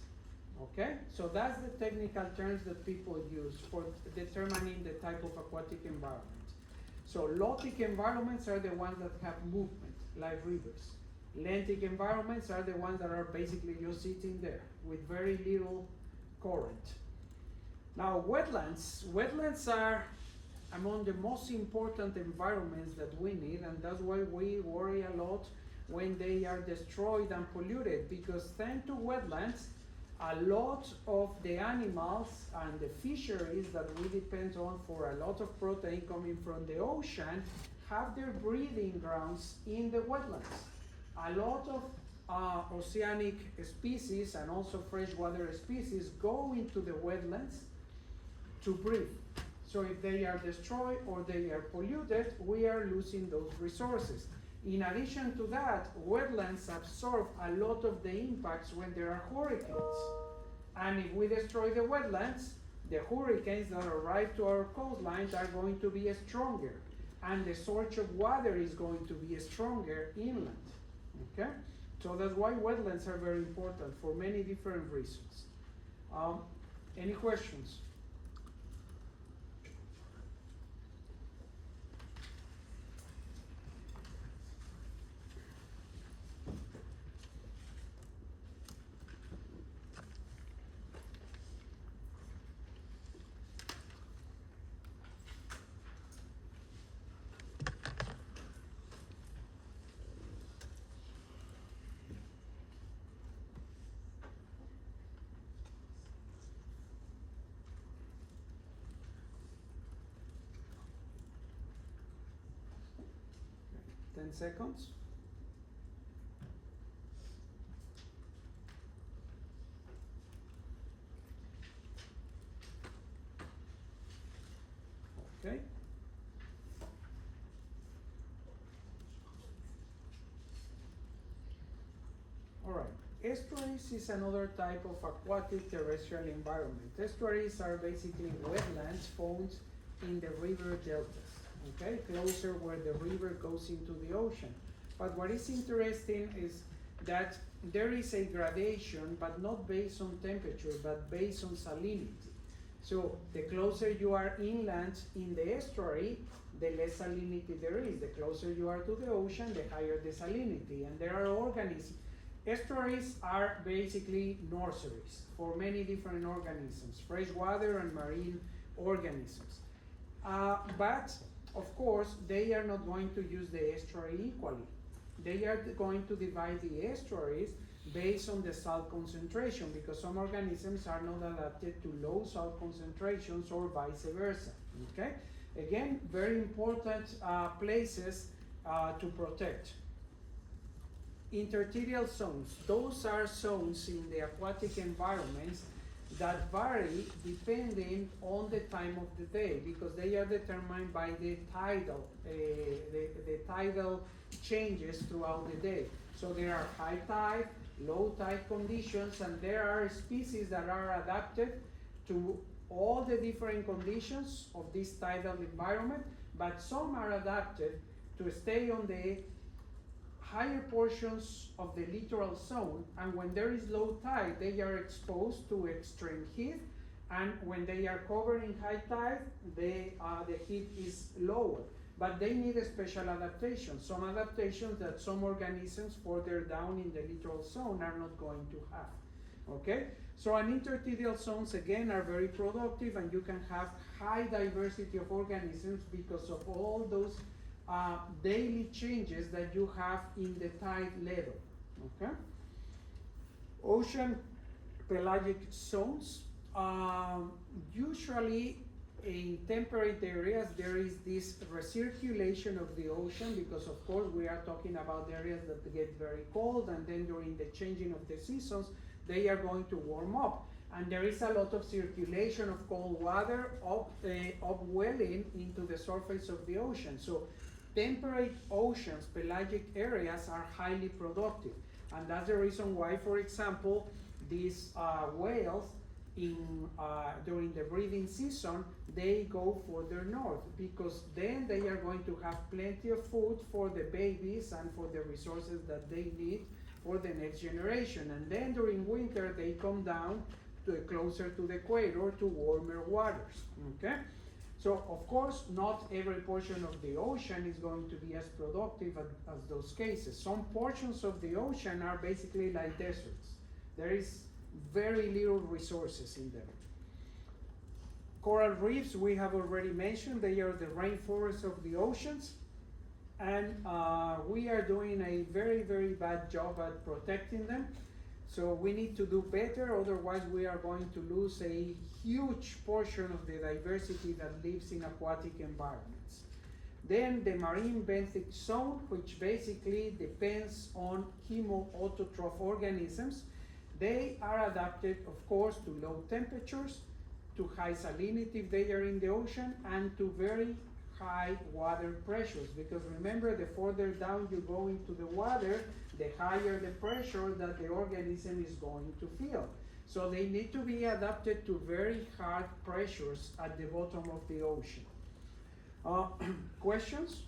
Okay, so that's the technical terms that people use for determining the type of aquatic environment. So lotic environments are the ones that have movement, like rivers. Lentic environments are the ones that are basically just sitting there with very little current. Now wetlands. Wetlands are among the most important environments that we need, and that's why we worry a lot when they are destroyed and polluted, because thanks to wetlands, a lot of the animals and the fisheries that we depend on for a lot of protein coming from the ocean have their breeding grounds in the wetlands. A lot of oceanic species and also freshwater species go into the wetlands to breed. So if they are destroyed or they are polluted, we are losing those resources. In addition to that, wetlands absorb a lot of the impacts when there are hurricanes. And if we destroy the wetlands, the hurricanes that arrive to our coastlines are going to be stronger, and the source of water is going to be stronger inland. Okay? So that's why wetlands are very important for many different reasons. Any questions? 10 seconds. Okay. All right. Estuaries is another type of aquatic terrestrial environment. Estuaries are basically wetlands found in the river deltas, okay, closer where the river goes into the ocean. But what is interesting is that there is a gradation, but not based on temperature, but based on salinity. So the closer you are inland in the estuary, the less salinity there is. The closer you are to the ocean, the higher the salinity. And there are organisms. Estuaries are basically nurseries for many different organisms, freshwater and marine organisms. But of course, they are not going to use the estuary equally. They are going to divide the estuaries based on the salt concentration, because some organisms are not adapted to low salt concentrations or vice versa, okay? Again, very important places to protect. Intertidal zones, those are zones in the aquatic environments that vary depending on the time of the day, because they are determined by the tidal, the tidal changes throughout the day. So there are high tide, low tide conditions, and there are species that are adapted to all the different conditions of this tidal environment, but some are adapted to stay on the higher portions of the littoral zone, and when there is low tide, they are exposed to extreme heat, and when they are covered in high tide, the heat is lower. But they need a special adaptation, some adaptations that some organisms further down in the littoral zone are not going to have, okay? So an intertidal zones, again, are very productive, and you can have high diversity of organisms because of all those daily changes that you have in the tide level, okay? Ocean pelagic zones, usually in temperate areas there is this recirculation of the ocean, because of course we are talking about areas that get very cold, and then during the changing of the seasons they are going to warm up, and there is a lot of circulation of cold water upwelling into the surface of the ocean. So temperate oceans, pelagic areas are highly productive, and that's the reason why, for example, these whales during the breeding season, they go further north, because then they are going to have plenty of food for the babies and for the resources that they need for the next generation. And then during winter, they come down to closer to the equator, to warmer waters, okay? So of course, not every portion of the ocean is going to be as productive as those cases. Some portions of the ocean are basically like deserts. There is very little resources in them. Coral reefs, we have already mentioned, they are the rainforests of the oceans, and we are doing a very, very bad job at protecting them. So we need to do better, otherwise we are going to lose a huge portion of the diversity that lives in aquatic environments. Then the marine benthic zone, which basically depends on chemoautotroph organisms. They are adapted, of course, to low temperatures, to high salinity if they are in the ocean, and to very high water pressures, because remember, the further down you go into the water, the higher the pressure that the organism is going to feel. So they need to be adapted to very hard pressures at the bottom of the ocean. Questions?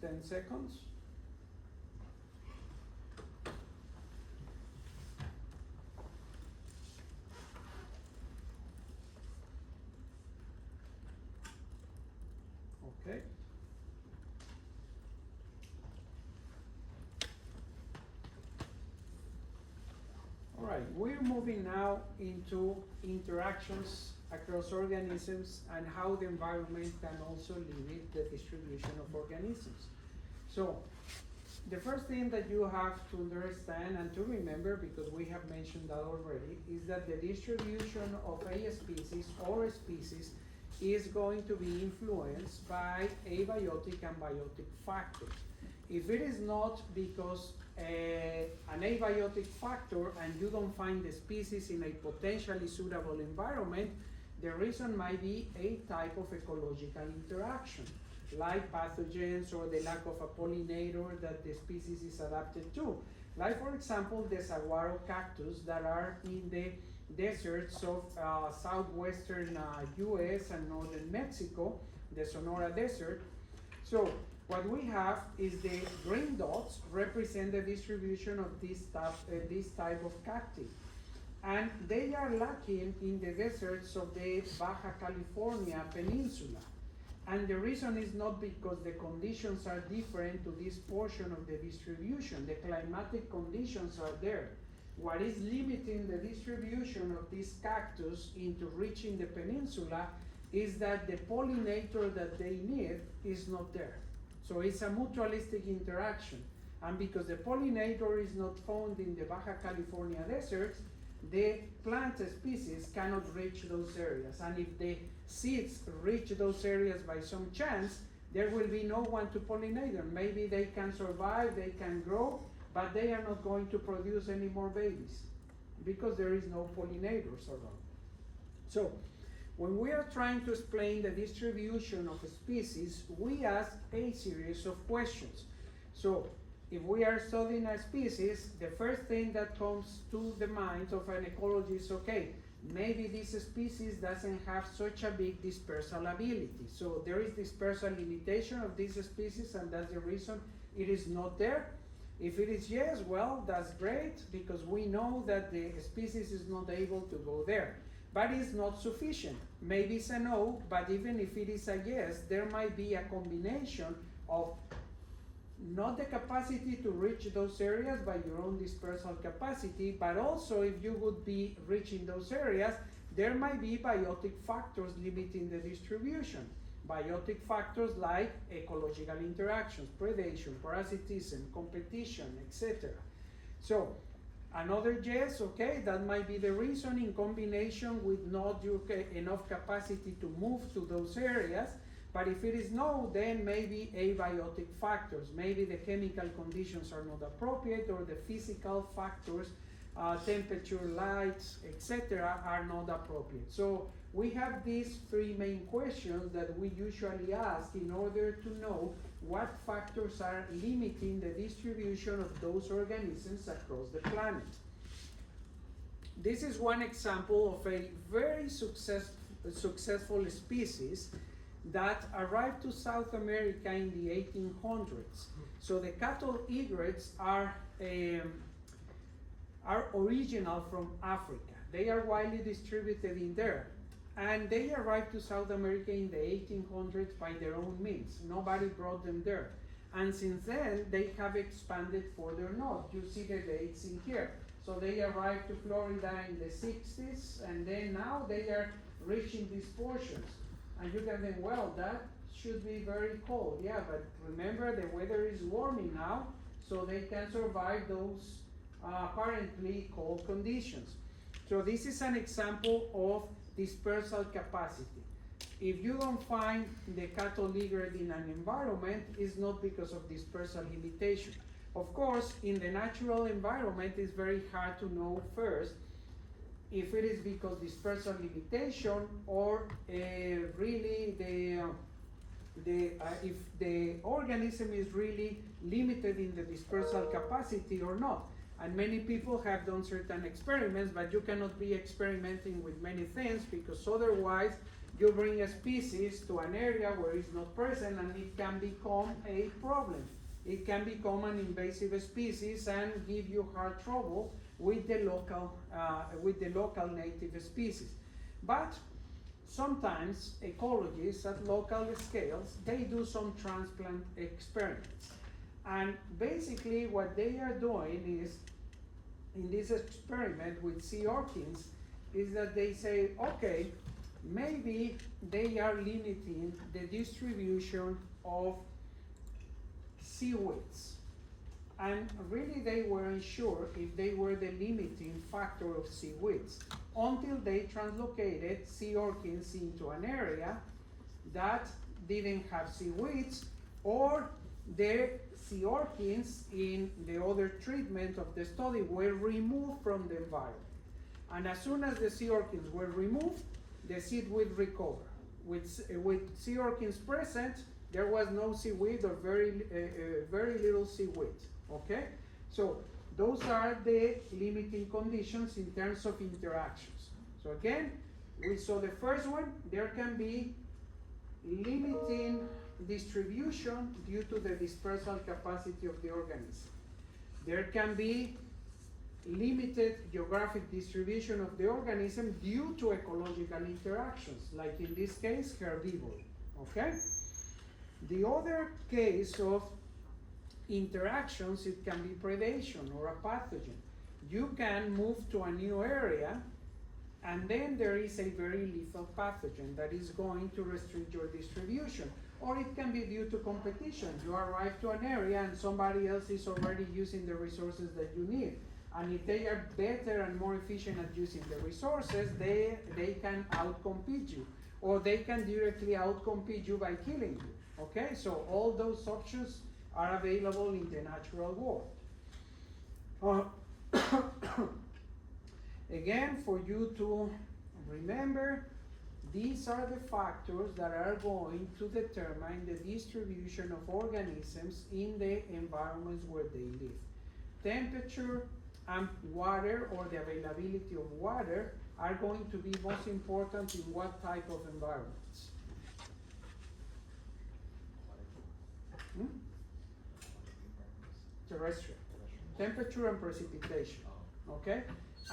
Right, 10 seconds. Okay. right, we're moving now into interactions across organisms and how the environment can also limit the distribution of organisms. So, the first thing that you have to understand and to remember, because we have mentioned that already, is that the distribution of a species or a species is going to be influenced by abiotic and biotic factors. If it is not because an abiotic factor and you don't find the species in a potentially suitable environment, the reason might be a type of ecological interaction, like pathogens or the lack of a pollinator that the species is adapted to. Like, for example, the saguaro cactus that are in the deserts of southwestern US and northern Mexico, the Sonora Desert. So what we have is the green dots represent the distribution of this type of cacti. And they are lacking in the deserts of the Baja California Peninsula. And the reason is not because the conditions are different to this portion of the distribution. The climatic conditions are there. What is limiting the distribution of this cactus into reaching the peninsula is that the pollinator that they need is not there. So it's a mutualistic interaction. And because the pollinator is not found in the Baja California deserts, the plant species cannot reach those areas. And if the seeds reach those areas by some chance, there will be no one to pollinate them. Maybe they can survive, they can grow, but they are not going to produce any more babies because there is no pollinators around. So, when we are trying to explain the distribution of a species, we ask a series of questions. So, if we are studying a species, the first thing that comes to the mind of an ecologist is, okay, maybe this species doesn't have such a big dispersal ability. So there is dispersal limitation of this species, and that's the reason it is not there. If it is yes, well, that's great, because we know that the species is not able to go there. But it's not sufficient. Maybe it's a no, but even if it is a yes, there might be a combination of not the capacity to reach those areas by your own dispersal capacity, but also if you would be reaching those areas, there might be biotic factors limiting the distribution. Biotic factors like ecological interactions, predation, parasitism, competition, etc. So, another yes, okay, that might be the reason in combination with not enough capacity to move to those areas. But if it is no, then maybe abiotic factors. Maybe the chemical conditions are not appropriate, or the physical factors, temperature, lights, etc. are not appropriate. So we have these three main questions that we usually ask in order to know what factors are limiting the distribution of those organisms across the planet. This is one example of a very successful species that arrived to South America in the 1800s. So the cattle egrets are original from Africa. They are widely distributed in there. And they arrived to South America in the 1800s by their own means. Nobody brought them there. And since then, they have expanded further north. You see the dates in here. So they arrived to Florida in the 60s, and then now they are reaching these portions. And you can think, well, that should be very cold. Yeah, but remember the weather is warming now, so they can survive those apparently cold conditions. So this is an example of dispersal capacity. If you don't find the cattle egret in an environment, it's not because of dispersal limitation. Of course, in the natural environment, it's very hard to know first if it is because dispersal limitation or really if the organism is really limited in the dispersal capacity or not. And many people have done certain experiments, but you cannot be experimenting with many things, because otherwise you bring a species to an area where it's not present, and it can become a problem. It can become an invasive species and give you hard trouble with the local native species. But sometimes ecologists at local scales, they do some transplant experiments. And basically what they are doing is in this experiment with sea orchins is that they say, okay, maybe they are limiting the distribution of seaweeds. And really they weren't sure if they were the limiting factor of seaweeds until they translocated sea orchins into an area that didn't have seaweeds, or the sea orchins in the other treatment of the study were removed from the environment. And as soon as the sea orchins were removed, the seaweed recovered. With sea orchins present, there was no seaweed or very little seaweed, okay? So those are the limiting conditions in terms of interactions. So again, we saw the first one, there can be limiting distribution due to the dispersal capacity of the organism. There can be limited geographic distribution of the organism due to ecological interactions, like in this case, herbivory, okay? The other case of interactions, it can be predation or a pathogen. You can move to a new area, and then there is a very lethal pathogen that is going to restrict your distribution. Or it can be due to competition. You arrive to an area and somebody else is already using the resources that you need. And if they are better and more efficient at using the resources, they can outcompete you. Or they can directly outcompete you by killing you. Okay, so all those options are available in the natural world. Again, for you to remember, these are the factors that are going to determine the distribution of organisms in the environments where they live. Temperature and water, or the availability of water, are going to be most important in what type of environments? Terrestrial. Temperature and precipitation, okay?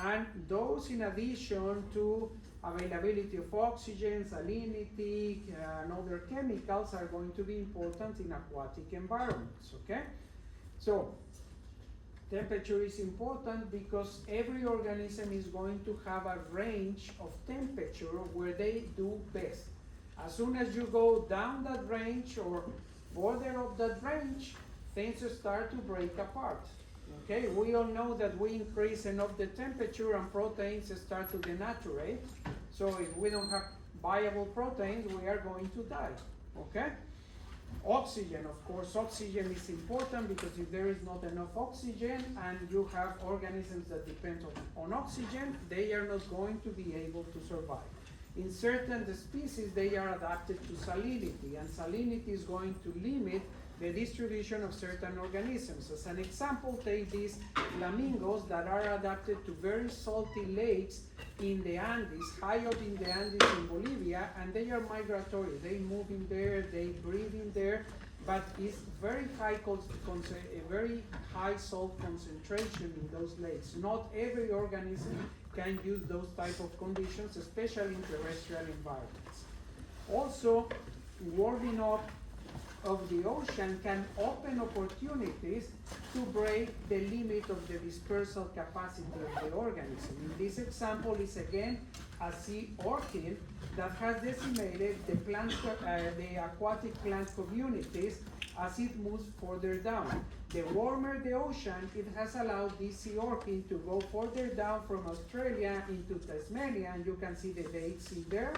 And those, in addition to availability of oxygen, salinity, and other chemicals, are going to be important in aquatic environments, okay? So, temperature is important because every organism is going to have a range of temperature where they do best. As soon as you go down that range or border of that range, things start to break apart. Okay, we all know that we increase enough the temperature and proteins start to denaturate. So if we don't have viable proteins, we are going to die. Okay? Oxygen, of course, oxygen is important because if there is not enough oxygen and you have organisms that depend on oxygen, they are not going to be able to survive. In certain species, they are adapted to salinity, and salinity is going to limit the distribution of certain organisms. As an example, take these flamingos that are adapted to very salty lakes in the Andes, high up in the Andes in Bolivia, and they are migratory. They move in there, they breathe in there, but it's very very high salt concentration in those lakes. Not every organism can use those type of conditions, especially in terrestrial environments. Also, warming up of the ocean can open opportunities to break the limit of the dispersal capacity of the organism. In this example is again a sea orchid that has decimated the aquatic plant communities as it moves further down. The warmer the ocean, it has allowed this sea orchid to go further down from Australia into Tasmania, and you can see the dates in there.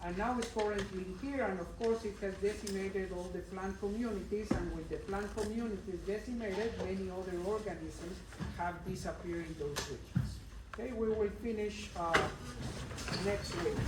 And now it's currently here, and of course it has decimated all the plant communities, and with the plant communities decimated, many other organisms have disappeared in those regions. Okay, we will finish next week.